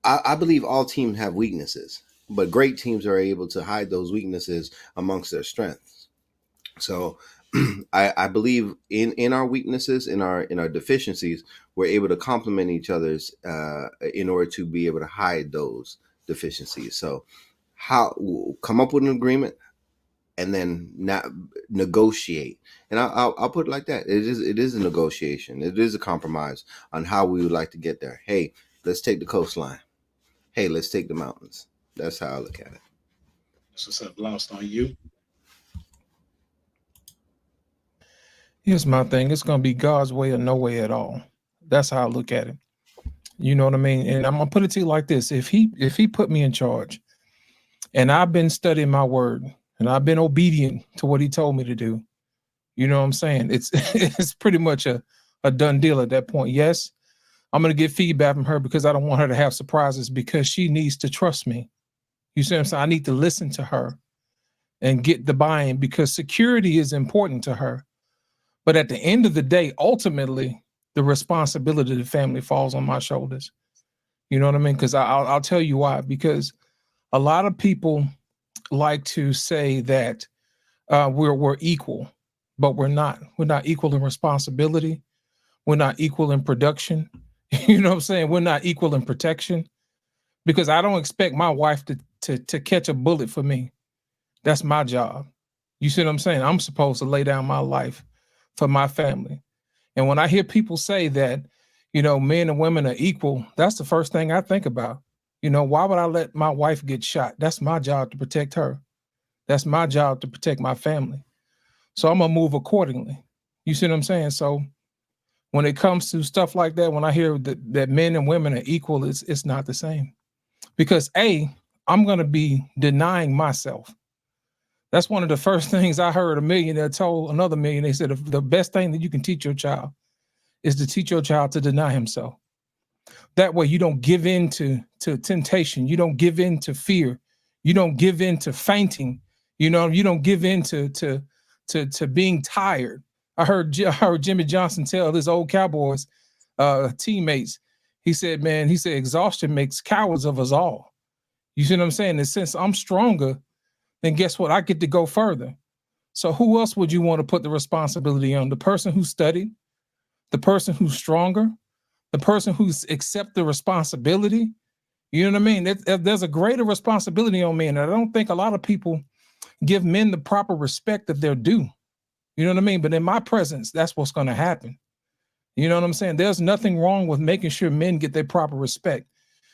I believe all teams have weaknesses, but great teams are able to hide those weaknesses amongst their strengths. So I believe in our weaknesses, in our deficiencies, we're able to complement each other's in order to be able to hide those deficiencies. So how come up with an agreement and then not negotiate. And I'll put it like that. It is a negotiation. It is a compromise on how we would like to get there. Hey, let's take the coastline. Hey, let's take the mountains. That's how I look at it.
So what's up, Lost, on you?
Here's my thing. It's going to be God's way or no way at all. That's how I look at it. You know what I mean? And I'm going to put it to you like this. If he put me in charge and I've been studying my word and I've been obedient to what he told me to do, you know what I'm saying? It's pretty much a done deal at that point. Yes, I'm going to get feedback from her because I don't want her to have surprises, because she needs to trust me. You see what I'm saying? I need to listen to her and get the buy-in, because security is important to her. But at the end of the day, ultimately, the responsibility of the family falls on my shoulders. You know what I mean? Because I'll tell you why. Because a lot of people like to say that we're equal, but we're not. We're not equal in responsibility. We're not equal in production. You know what I'm saying? We're not equal in protection, because I don't expect my wife to catch a bullet for me. That's my job. You see what I'm saying? I'm supposed to lay down my life for my family. And when I hear people say that, you know, men and women are equal, that's the first thing I think about. You know, why would I let my wife get shot? That's my job to protect her. That's my job to protect my family. So I'm gonna move accordingly. You see what I'm saying? So when it comes to stuff like that, when I hear that men and women are equal, it's not the same. Because I'm gonna be denying myself. That's one of the first things I heard a millionaire told another millionaire. They said the best thing that you can teach your child is to teach your child to deny himself. That way you don't give in to temptation. You don't give in to fear. You don't give in to fainting. You know, you don't give in to being tired. I heard Jimmy Johnson tell his old Cowboys teammates, he said, exhaustion makes cowards of us all. You see what I'm saying? And since I'm stronger, then guess what? I get to go further. So who else would you want to put the responsibility on? The person who studied, the person who's stronger, the person who's accept the responsibility. You know what I mean? There's a greater responsibility on men. And I don't think a lot of people give men the proper respect that they're due. You know what I mean? But in my presence, that's what's going to happen. You know what I'm saying? There's nothing wrong with making sure men get their proper respect.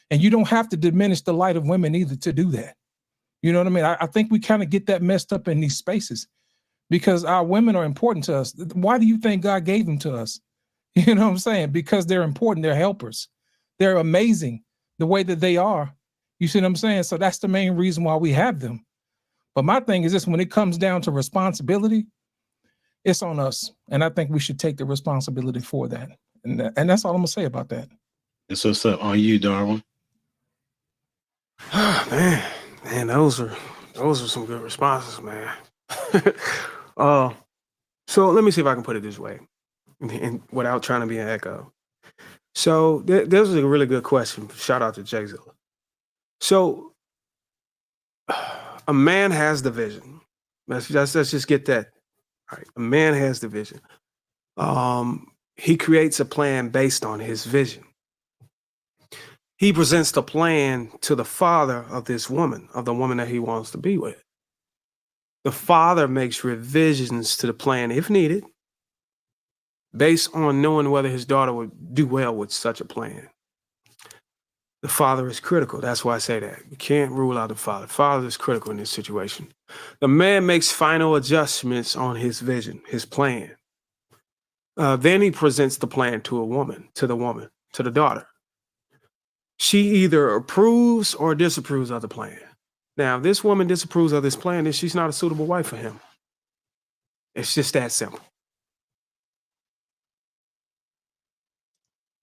And you don't have to diminish the light of women either to do that. You know what I mean? I think we kind of get that messed up in these spaces, because our women are important to us. Why do you think God gave them to us? You know what I'm saying? Because they're important. They're helpers. They're amazing the way that they are. You see what I'm saying? So that's the main reason why we have them. But my thing is this: when it comes down to responsibility, it's on us. And I think we should take the responsibility for that. And that's all I'm going to say about that.
That's what's up on you, Darwin.
Man, those are some good responses, man. So let me see if I can put it this way, and without trying to be an echo. So this is a really good question. Shout out to Jayzilla. So a man has the vision. Let's just get that. All right. A man has the vision. He creates a plan based on his vision. He presents the plan to the father of this woman, of the woman that he wants to be with. The father makes revisions to the plan if needed, based on knowing whether his daughter would do well with such a plan. The father is critical. That's why I say that. You can't rule out the father. The father is critical in this situation. The man makes final adjustments on his vision, his plan. Then he presents the plan to the daughter. she either approves or disapproves of the plan. Now, if this woman disapproves of this plan, then she's not a suitable wife for him. It's just that simple.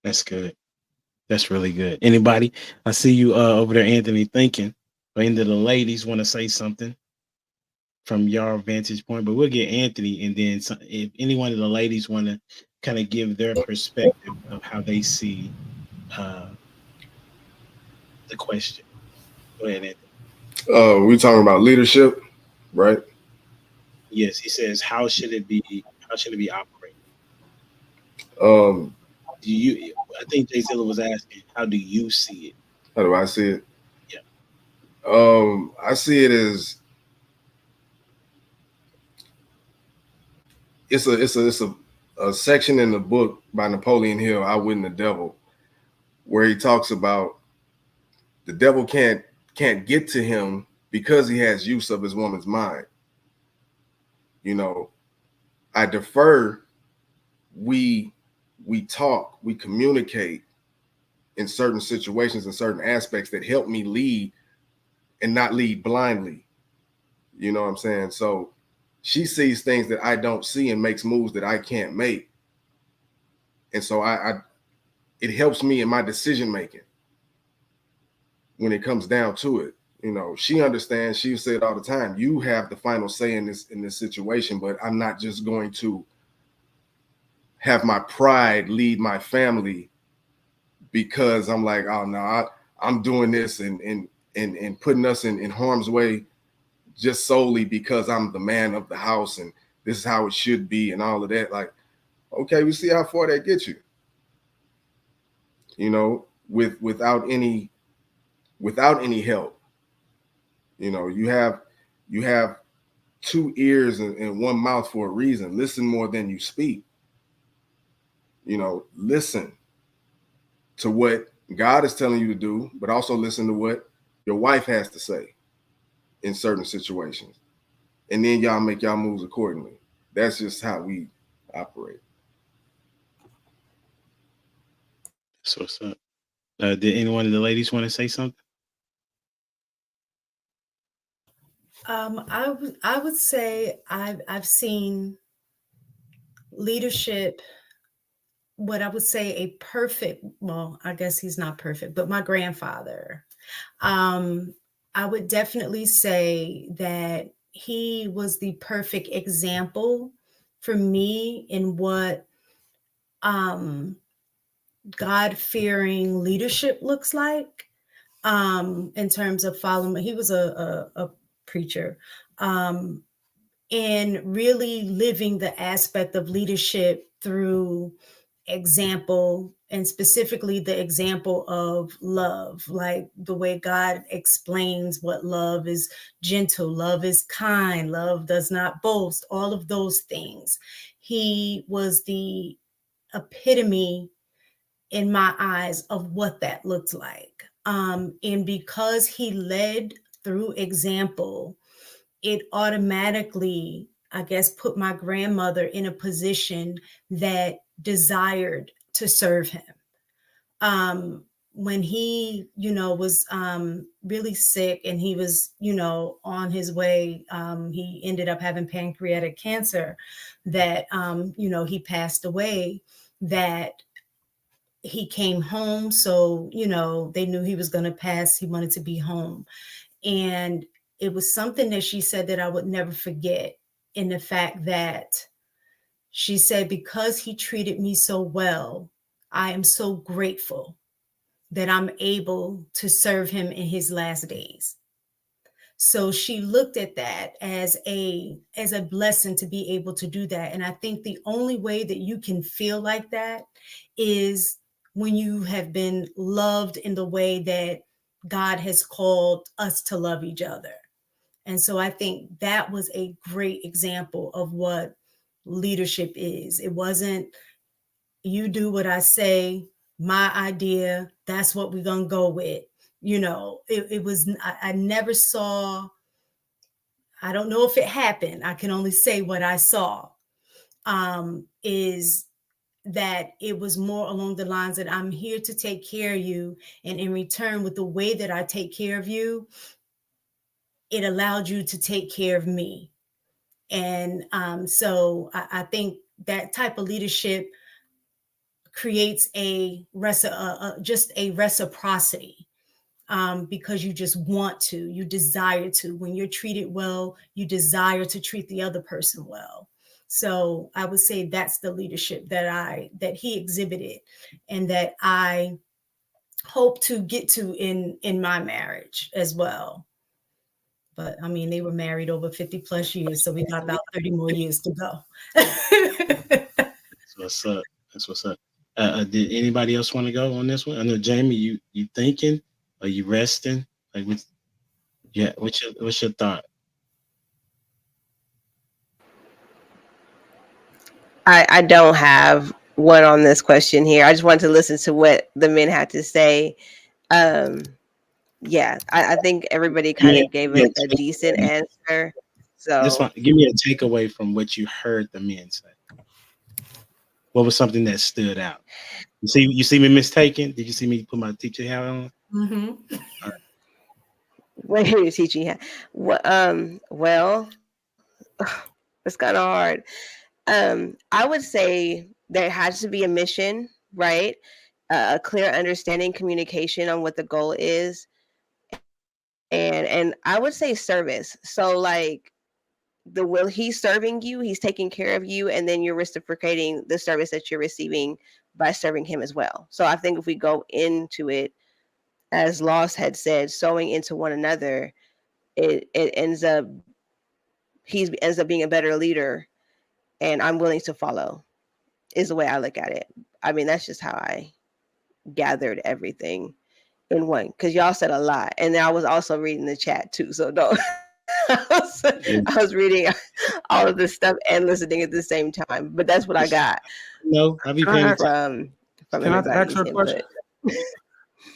That's good. That's really good. Anybody? I see you over there, Anthony, thinking. Or any of the ladies want to say something from your vantage point, but we'll get Anthony, and then if any one of the ladies want to kind of give their perspective of how they see the question. Go ahead, Anthony.
We talking about leadership, right?
Yes, he says, how should it be operated? Do you? I think Jay Zilla was asking, how do you see it?
How do I see it?
Yeah.
I see it as it's a section in the book by Napoleon Hill, Outwitting the Devil, where he talks about the devil can't get to him because he has use of his woman's mind. You know, I defer. We talk, we communicate in certain situations and certain aspects that help me lead and not lead blindly. You know what I'm saying? So she sees things that I don't see and makes moves that I can't make. And so it helps me in my decision making when it comes down to it. You know, she understands, she said all the time, you have the final say in this situation, but I'm not just going to have my pride lead my family because I'm like, oh no, I'm doing this and putting us in harm's way just solely because I'm the man of the house and this is how it should be and all of that. Like, okay, we see how far that gets you. You know, without any help. You know, you have two ears and one mouth for a reason. Listen more than you speak. You know, listen to what God is telling you to do, but also listen to what your wife has to say in certain situations. And then y'all make y'all moves accordingly. That's just how we operate.
So what's up? Did any one of the ladies want to say something?
I would say I've seen leadership, what I would say a perfect, well, I guess he's not perfect, but my grandfather, I would definitely say that he was the perfect example for me in what God-fearing leadership looks like, in terms of following. He was a preacher, and really living the aspect of leadership through example, and specifically the example of love, like the way God explains what love is: gentle, love is kind, love does not boast, all of those things. He was the epitome in my eyes of what that looked like. And because he led through example, it automatically, I guess, put my grandmother in a position that desired to serve him. When he, was really sick and he was, on his way, he ended up having pancreatic cancer, that, he passed away, that he came home. So, they knew he was going to pass. He wanted to be home. And it was something that she said that I would never forget, in the fact that she said, because he treated me so well, I am so grateful that I'm able to serve him in his last days. So she looked at that as a blessing to be able to do that. And I think the only way that you can feel like that is when you have been loved in the way that God has called us to love each other. And so I think that was a great example of what leadership is. It wasn't, you do what I say, my idea, that's what we're going to go with. It was, I never saw, I don't know if it happened, I can only say what I saw, is that it was more along the lines that I'm here to take care of you. And in return, with the way that I take care of you, it allowed you to take care of me. And so I think that type of leadership creates just a reciprocity, because you just want to, you desire to. When you're treated well, you desire to treat the other person well. So I would say that's the leadership that he exhibited, and that I hope to get to in my marriage as well. But I mean, they were married over 50 plus years, so we got about 30 more years to go.
That's what's up. That's what's up. Did anybody else want to go on this one? I know Jamie, you thinking? Are you resting? Like, what's your thought?
I don't have one on this question here. I just wanted to listen to what the men had to say. Yeah, I think everybody kind of gave a decent answer. So
Give me a takeaway from what you heard the men say. What was something that stood out? You see me mistaken? Did you see me put my teacher hat on?
Mm-hmm.
All right.
What are you teaching hat? Well, it's kind of hard. I would say there has to be a mission, right? A clear understanding, communication on what the goal is. And I would say service. So like he's serving you, he's taking care of you, and then you're reciprocating the service that you're receiving by serving him as well. So I think if we go into it, as Loss had said, sowing into one another, he ends up being a better leader, and I'm willing to follow, is the way I look at it. I mean, that's just how I gathered everything in one, because y'all said a lot, and then I was also reading the chat too, so don't I was reading all of this stuff and listening at the same time, but that's what I got.
No, I'll be paying attention.
Can I ask her a question?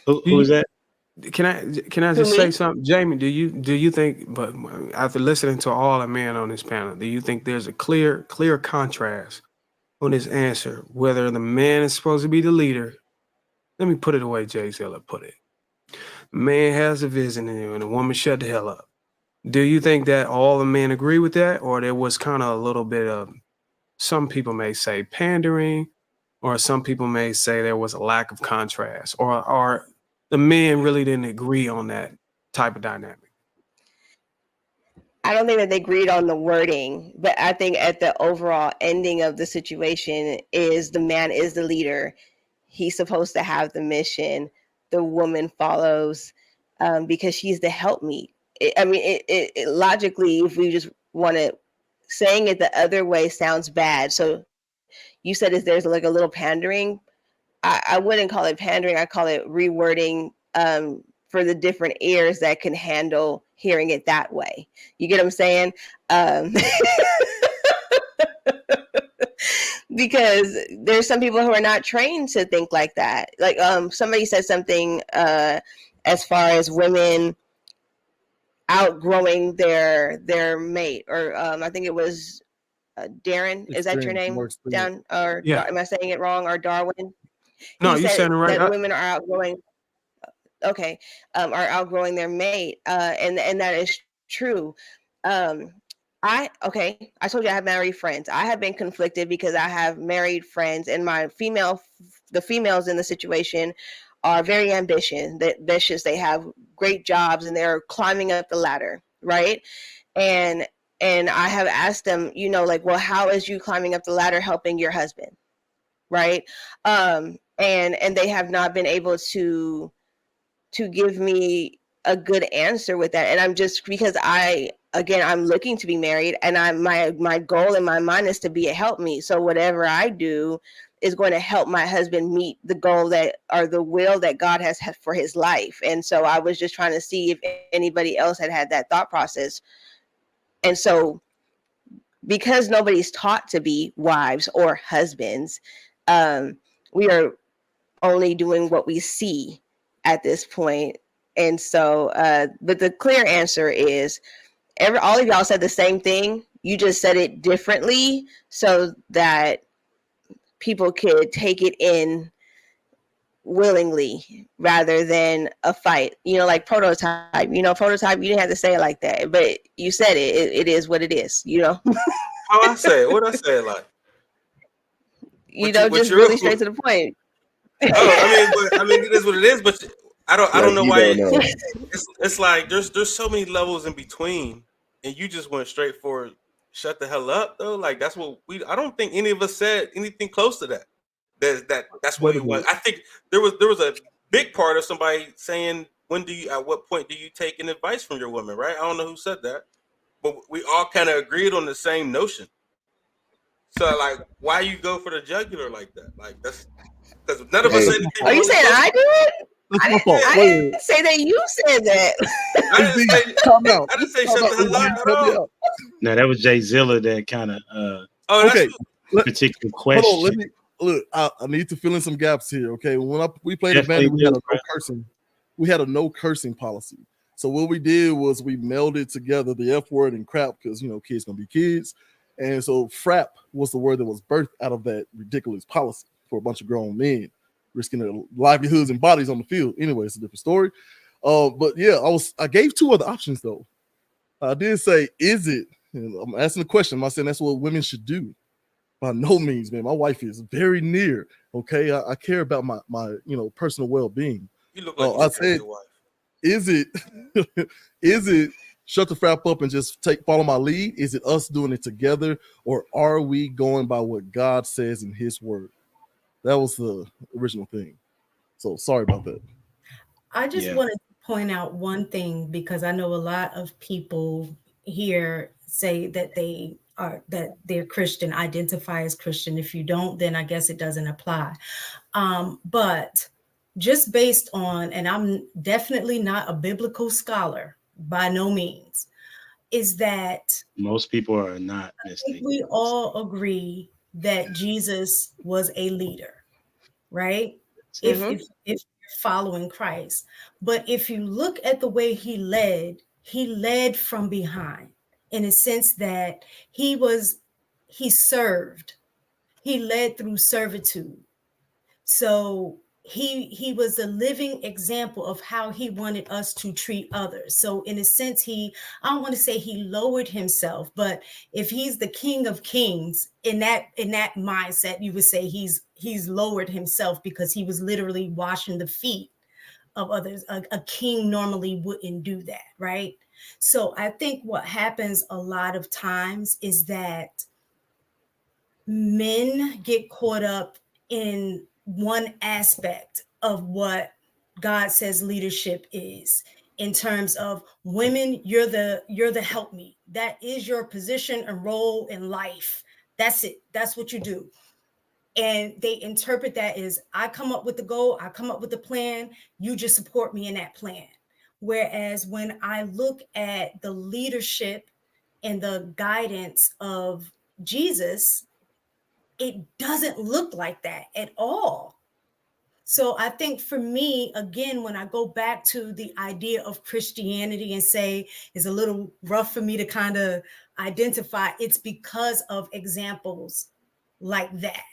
Who is that?
Can I just say something, Jamie? Do you think, but after listening to all the men on this panel, do you think there's a clear contrast on this answer, whether the man is supposed to be the leader? Let me put it the way Jay Zilla put it. The man has a vision and the woman shut the hell up. Do you think that all the men agree with that, or there was kind of a little bit of, some people may say pandering, or some people may say there was a lack of contrast, or the men really didn't agree on that type of dynamic?
I don't think that they agreed on the wording, but I think at the overall ending of the situation is the man is the leader. He's supposed to have the mission. The woman follows because she's the helpmeet. It logically, if we just want to, saying it the other way sounds bad. So you said there's like a little pandering. I wouldn't call it pandering. I call it rewording for the different ears that can handle hearing it that way. You get what I'm saying? Because there's some people who are not trained to think like that. Like somebody said something as far as women outgrowing their mate, or I think it was Darren. Is that your name? Down, or
yeah.
Am I saying it wrong? Or Darwin?
No, you said it right.
That women are outgrowing. Okay, are outgrowing their mate, and that is true. I told you I have married friends. I have been conflicted because I have married friends, and the females in the situation are very ambitious. They have great jobs and they're climbing up the ladder, right? And I have asked them, like, well, how is you climbing up the ladder helping your husband, right? And they have not been able to give me a good answer with that. And I'm just, because I'm looking to be married, and my goal in my mind is to be a helpmeet. So whatever I do is going to help my husband meet the goal the will that God has had for his life. And so I was just trying to see if anybody else had that thought process. And so, because nobody's taught to be wives or husbands, we are only doing what we see at this point. And so, but the clear answer is, all of y'all said the same thing. You just said it differently so that people could take it in willingly rather than a fight. Like Prototype. Prototype, you didn't have to say it like that, but you said it. It is what it is,
How I say it? What I say it like?
Just really straight to the point.
I mean, it is what it is. But I don't know why.
Don't know.
It's like there's so many levels in between, and you just went straight for shut the hell up though. Like that's what I don't think any of us said anything close to that. That's what we want. I think there was a big part of somebody saying, at what point do you take an advice from your woman, right? I don't know who said that, but we all kind of agreed on the same notion. So like, why you go for the jugular like that? Like that's because none of us said anything.
Are you saying I do it? I didn't say that you said that.
I didn't say shut the hell up at all.
No, that was Jay Zilla that kind of
okay.
Particular question.
Hold on, let me look. I need to fill in some gaps here. Okay, when we played a band, we had a no cursing. We had a no cursing policy. So what we did was we melded together the F word and crap because kids gonna be kids, and so frap was the word that was birthed out of that ridiculous policy for a bunch of grown men risking their livelihoods and bodies on the field. Anyway, it's a different story. But yeah, I gave two other options though. I did say, is it? And I'm asking the question. I'm saying that's what women should do. By no means, man. My wife is very near. Okay, I care about my personal well-being.
You look like
I said, your wife. Is it shut the frap up and just follow my lead? Is it us doing it together, or are we going by what God says in His Word? That was the original thing. So sorry about that.
I just wanted to point out one thing because I know a lot of people here say that they're Christian, identify as Christian. If you don't, then I guess it doesn't apply. But just based on, and I'm definitely not a biblical scholar by no means, is that
most people are not.
I think we all agree that Jesus was a leader, right? If you're following Christ. But if you look at the way he led from behind, in a sense that he served. He led through servitude. So he was a living example of how he wanted us to treat others. So in a sense, I don't want to say he lowered himself, but if he's the King of Kings, in that mindset, you would say he's lowered himself because he was literally washing the feet of others. A king normally wouldn't do that, right? So I think what happens a lot of times is that men get caught up in one aspect of what God says leadership is, in terms of women, you're the helpmeet. That is your position and role in life. That's it. That's what you do. And they interpret that as, I come up with the goal, I come up with the plan, you just support me in that plan. Whereas when I look at the leadership and the guidance of Jesus, it doesn't look like that at all. So I think for me, again, when I go back to the idea of Christianity and say it's a little rough for me to kind of identify, it's because of examples like that.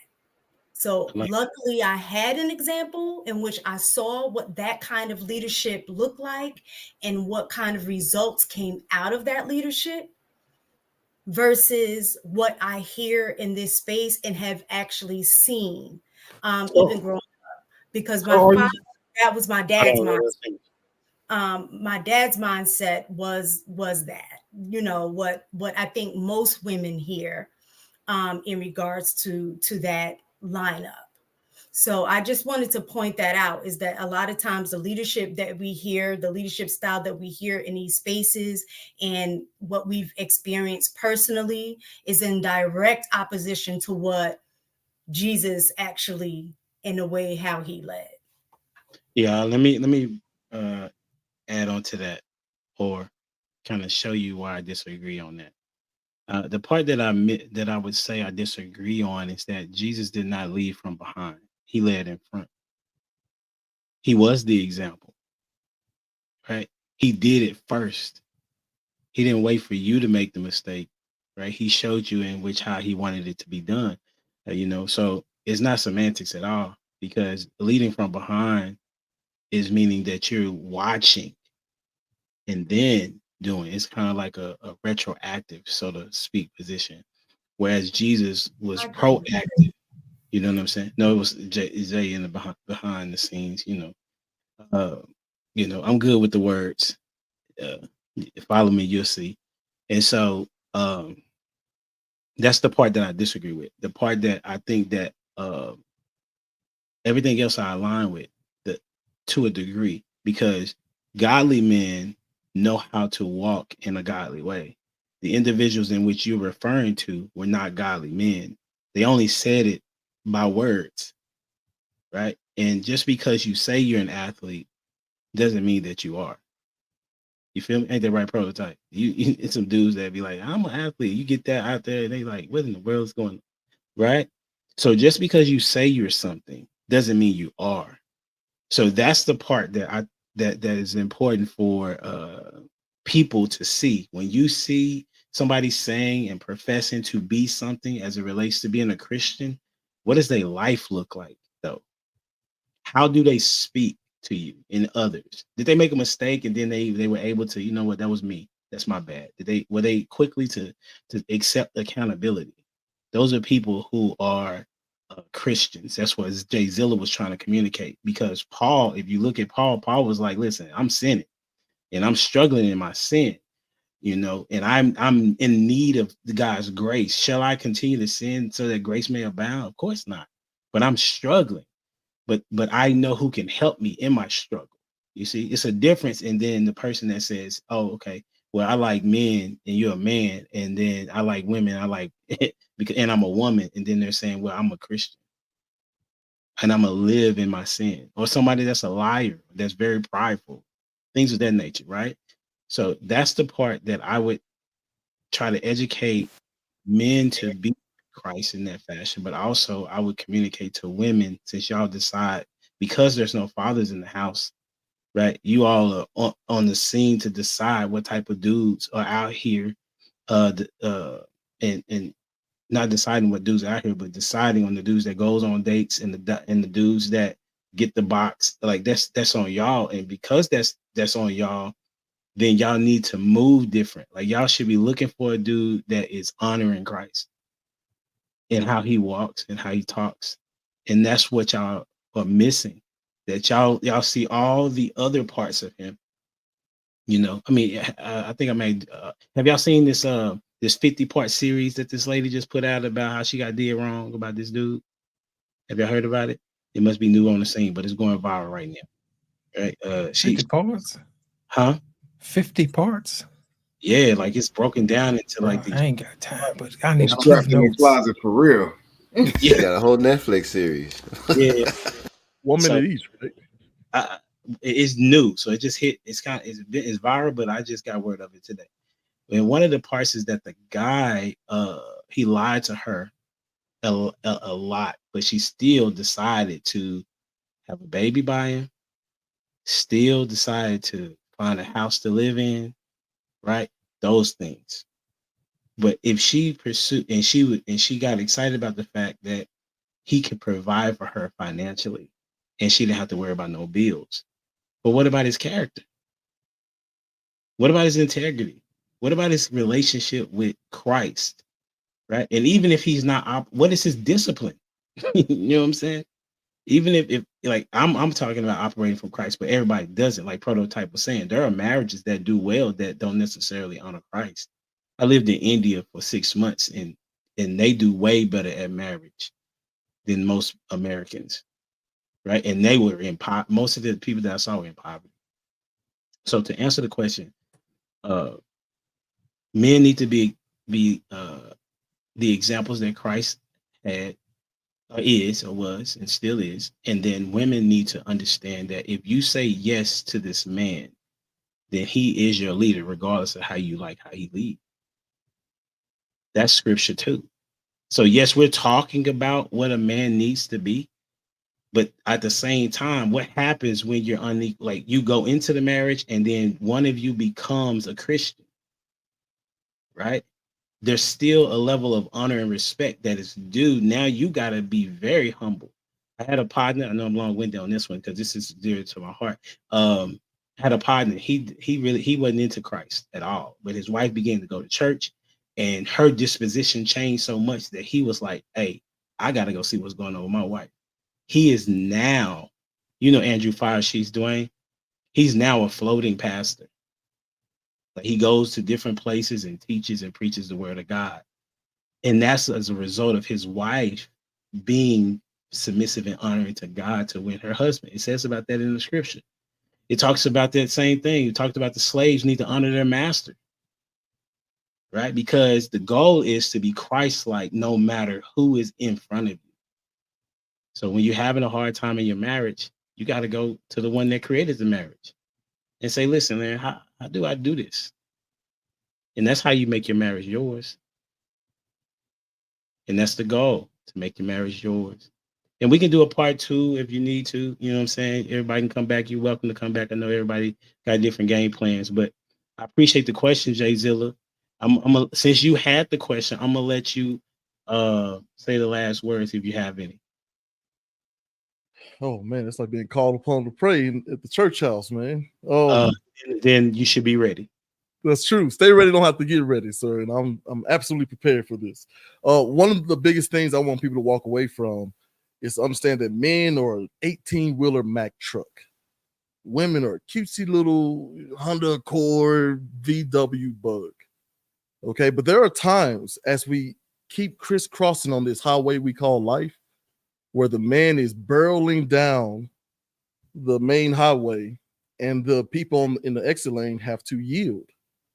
So luckily I had an example in which I saw what that kind of leadership looked like and what kind of results came out of that leadership versus what I hear in this space and have actually seen, even growing up. Because my father, that was my dad's mindset. My dad's mindset was that, what I think most women hear in regards to that lineup. So I just wanted to point that out, is that a lot of times the leadership that we hear, the leadership style that we hear in these spaces and what we've experienced personally is in direct opposition to what Jesus actually, in a way, how he led.
Yeah, let me add on to that, or kind of show you why I disagree on that. The part that I would say I disagree on is that Jesus did not lead from behind. He led in front. He was the example, right? He did it first. He didn't wait for you to make the mistake, right? He showed you in how he wanted it to be done, So it's not semantics at all, because leading from behind is meaning that you're watching and then doing. It's kind of like a retroactive, so to speak, position. Whereas Jesus was proactive. You know what I'm saying? No, it was Jay in the behind the scenes. I'm good with the words. Follow me, you'll see. And so that's the part that I disagree with. The part that I think that everything else I align with, to a degree, because godly men know how to walk in a godly way. The individuals in which you're referring to were not godly men. They only said it by words, right? And just because you say you're an athlete doesn't mean that you are. You feel me? Ain't that right prototype? It's some dudes that be like, I'm an athlete. You get that out there, and they like, what in the world is going on? Right? So just because you say you're something doesn't mean you are. So that's the part that that is important for people to see. When you see somebody saying and professing to be something as it relates to being a Christian, what does their life look like though? How do they speak to you and others? Did they make a mistake and then they were able to, you know what, that was me, that's my bad? Were they quickly to accept accountability? Those are people who are Christians. That's what Jay Zilla was trying to communicate. Because Paul, if you look at Paul was like, listen, I'm sinning and I'm struggling in my sin, and I'm in need of the God's grace. Shall I continue to sin so that grace may abound? Of course not. But I'm struggling. But I know who can help me in my struggle. You see, it's a difference. And then the person that says, oh, okay, well, I like men and you're a man, and then I like women, I like and I'm a woman, and then they're saying, well, I'm a Christian and I'm gonna live in my sin. Or somebody that's a liar, that's very prideful, things of that nature, right? So that's the part that I would try to educate men to be Christ in that fashion. But also I would communicate to women, since y'all decide, because there's no fathers in the house, right? You all are on the scene to decide what type of dudes are out here, and not deciding what dudes are out here, but deciding on the dudes that goes on dates and the dudes that get the box. Like that's on y'all, and because that's on y'all, then y'all need to move different. Like y'all should be looking for a dude that is honoring Christ in how he walks and how he talks, and that's what y'all are missing. That y'all see all the other parts of him. I mean, I think I made. Have y'all seen this 50-part series that this lady just put out about how she got did wrong about this dude? Have y'all heard about it? It must be new on the scene, but it's going viral right now. Right?
50 parts?
Huh?
50 parts?
Yeah, like it's broken down into like these.
I ain't got time, but I need to
trapped
keep
in the
notes.
closet for real.
You got a whole Netflix series.
Yeah.
1 minute each, right?
It's new, so it just hit. It's viral, but I just got word of it today. And one of the parts is that the guy, he lied to her a lot, but she still decided to have a baby by him. Still decided to find a house to live in, right? Those things. But if she pursued, and she got excited about the fact that he could provide for her financially, and she didn't have to worry about no bills. But what about his character? What about his integrity? What about his relationship with Christ? Right? And even if he's not, what is his discipline? You know what I'm saying? Even if like I'm talking about operating from Christ, but everybody doesn't. Like Prototype was saying, there are marriages that do well that don't necessarily honor Christ. I lived in India for 6 months, and they do way better at marriage than most Americans, right? And they were in most of the people that I saw were in poverty. So to answer the question, men need to be the examples that Christ had, or is, or was, and still is. And then women need to understand that if you say yes to this man, then he is your leader, regardless of how you like how he leads. That's scripture too. So yes, we're talking about what a man needs to be, but at the same time, what happens when you're unequal? Like you go into the marriage and then one of you becomes a Christian, right? there's still a level of honor and respect that is due. Now you got to be very humble. I had a partner. I know I'm long-winded on this one because this is dear to my heart. I had a partner. He wasn't into Christ at all, but his wife began to go to church, and her disposition changed so much that he was like, "Hey, I got to go see what's going on with my wife." He is now, Andrew Firesheets, Dwayne. He's now a floating pastor. Like, he goes to different places and teaches and preaches the word of God, and that's as a result of his wife being submissive and honoring to God to win her husband. It says about that in the scripture. It talks about that same thing. It talked about the slaves need to honor their master, right? Because the goal is to be Christ-like no matter who is in front of you. So when you're having a hard time in your marriage, you got to go to the one that created the marriage and say, listen, man, how do I do this? And that's how you make your marriage yours. And that's the goal, to make your marriage yours. And we can do a part 2 if you need to. You know what I'm saying? Everybody can come back. You're welcome to come back. I know everybody got different game plans, but I appreciate the question, Jay Zilla. Since you had the question, I'm gonna let you say the last words if you have any.
Oh man, it's like being called upon to pray at the church house, man.
Then you should be ready.
That's true. Stay ready, don't have to get ready, sir. And I'm absolutely prepared for this. One of the biggest things I want people to walk away from is to understand that men are an 18-wheeler Mack truck. Women are a cutesy little Honda Accord VW Bug. Okay, but there are times as we keep crisscrossing on this highway we call life, where the man is barreling down the main highway and the people in the exit lane have to yield,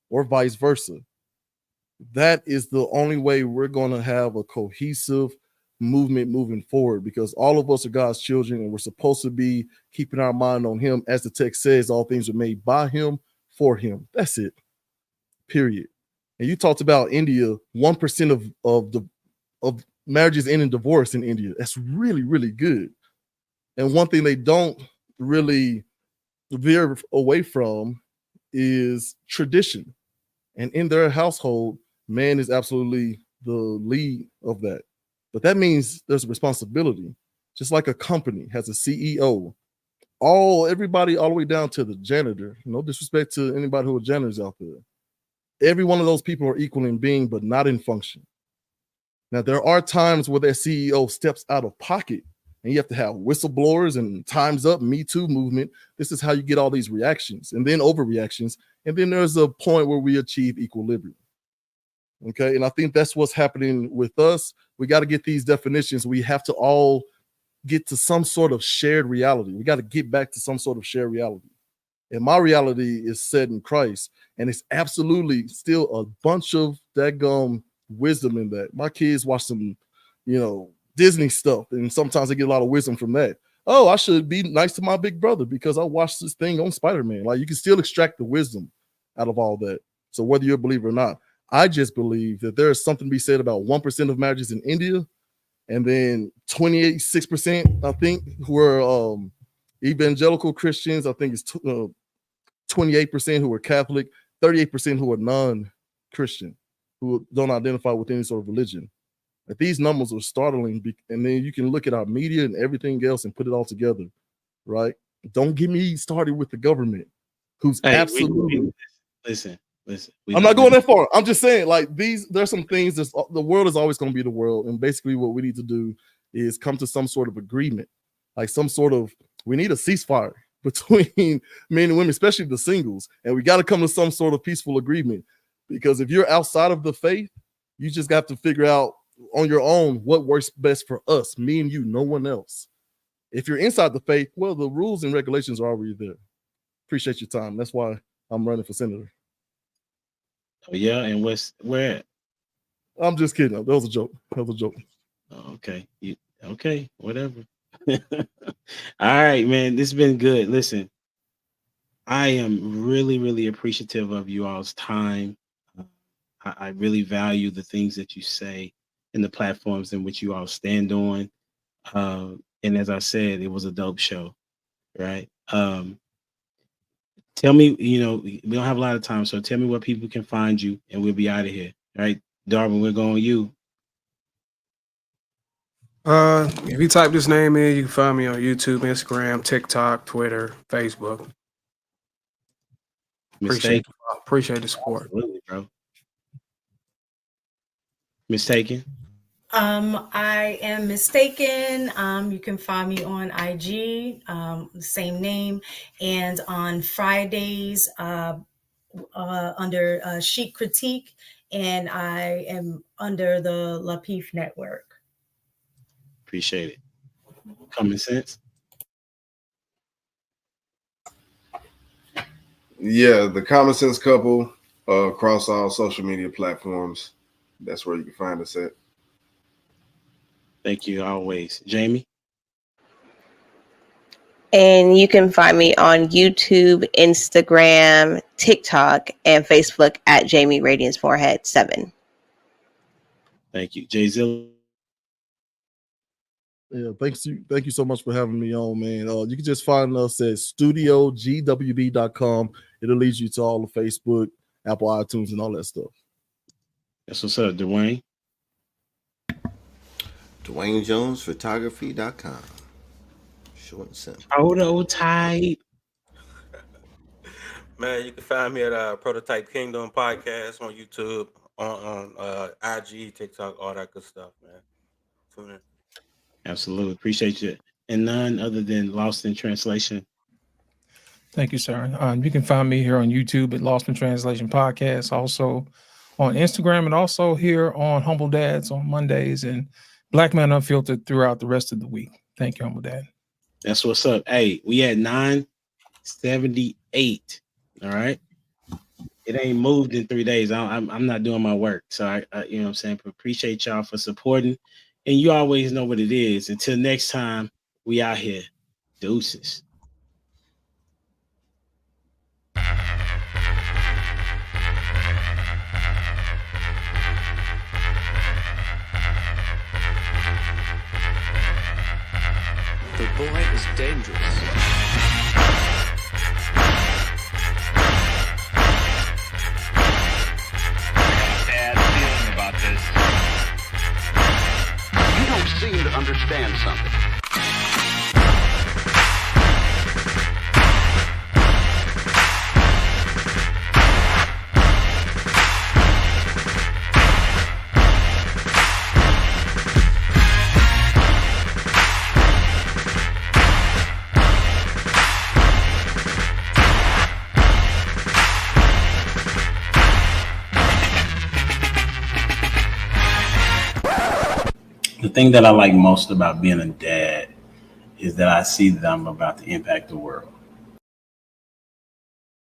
or vice versa. That is the only way we're going to have a cohesive movement moving forward, because all of us are God's children and we're supposed to be keeping our mind on him. As the text says, all things are made by him, for him. That's it. Period. And you talked about India, 1% of marriages end in divorce in India. That's really, really good. And one thing they don't really veer away from is tradition. And in their household, man is absolutely the lead of that. But that means there's a responsibility. Just like a company has a CEO, everybody all the way down to the janitor. No disrespect to anybody who are janitors out there. Every one of those people are equal in being, but not in function. Now, there are times where that CEO steps out of pocket, and you have to have whistleblowers and Time's Up, Me Too movement. This is how you get all these reactions and then overreactions. And then there's a point where we achieve equilibrium. Okay, and I think that's what's happening with us. We got to get these definitions. We have to all get to some sort of shared reality. We got to get back to some sort of shared reality. And my reality is set in Christ. And it's absolutely still a bunch of daggum wisdom in that. My kids watch some, Disney stuff, and sometimes they get a lot of wisdom from that. Oh, I should be nice to my big brother because I watched this thing on Spider-Man. Like, you can still extract the wisdom out of all that. So whether you're a believer or not, I just believe that there is something to be said about 1% of marriages in India, and then 6%, I think, who are evangelical Christians. I think it's 28% who are Catholic, 38% who are non-Christian, who don't identify with any sort of religion. But these numbers are startling, and then you can look at our media and everything else and put it all together, right? Don't get me started with the government, who's absolutely.
Listen.
I'm not going that far. I'm just saying, like, there's some things the world is always going to be the world. And basically what we need to do is come to some sort of agreement, like we need a ceasefire between men and women, especially the singles. And we got to come to some sort of peaceful agreement, because if you're outside of the faith, you just got to figure out on your own what works best for us, me and you, no one else. If you're inside the faith, well, the rules and regulations are already there. Appreciate your time. That's why I'm running for senator.
Oh yeah, and where at?
I'm just kidding. That was a joke.
Oh, okay. Okay, whatever. All right, man. This has been good. Listen, I am really, really appreciative of you all's time. I really value the things that you say and the platforms in which you all stand on. And as I said, it was a dope show, right? Tell me, we don't have a lot of time, so tell me where people can find you, and we'll be out of here. All right. Darwin, we're going you.
If you type this name in, you can find me on YouTube, Instagram, TikTok, Twitter, Facebook. Appreciate the support.
Absolutely, bro. Mistaken.
I am Mistaken. You can find me on IG, the same name, and on Fridays under Chic Critique, and I am under the Lapeef Network.
Appreciate it. Common Sense.
Yeah, the Common Sense Couple across all social media platforms. That's where you can find us at.
Thank you always. Jamie?
And you can find me on YouTube, Instagram, TikTok, and Facebook at Jamie Radiance Forehead 7.
Thank you. Jay Zilla?
Yeah, thank you so much for having me on, man. You can just find us at studiogwb.com. It'll lead you to all the Facebook, Apple iTunes, and all that stuff.
That's what's up, Dwayne.
DwayneJonesPhotography.com. Short and simple.
Prototype.
Man, you can find me at Prototype Kingdom Podcast on YouTube, on IG, TikTok, all that good stuff, man. Tune in.
Absolutely. Appreciate you. And none other than Lost in Translation.
Thank you, sir. You can find me here on YouTube at Lost in Translation Podcast, also on Instagram, and also here on Humble Dads on Mondays, and Black Man Unfiltered throughout the rest of the week. Thank you, Humble Dad.
That's what's up. Hey, we at 978. All right. It ain't moved in 3 days. I'm not doing my work. So I you know what I'm saying? Appreciate y'all for supporting. And you always know what it is. Until next time, we out here. Deuces.
The boy is dangerous.
Bad feeling about this. You don't seem to understand something.
The thing that I like most about being a dad is that I see them about to impact the world.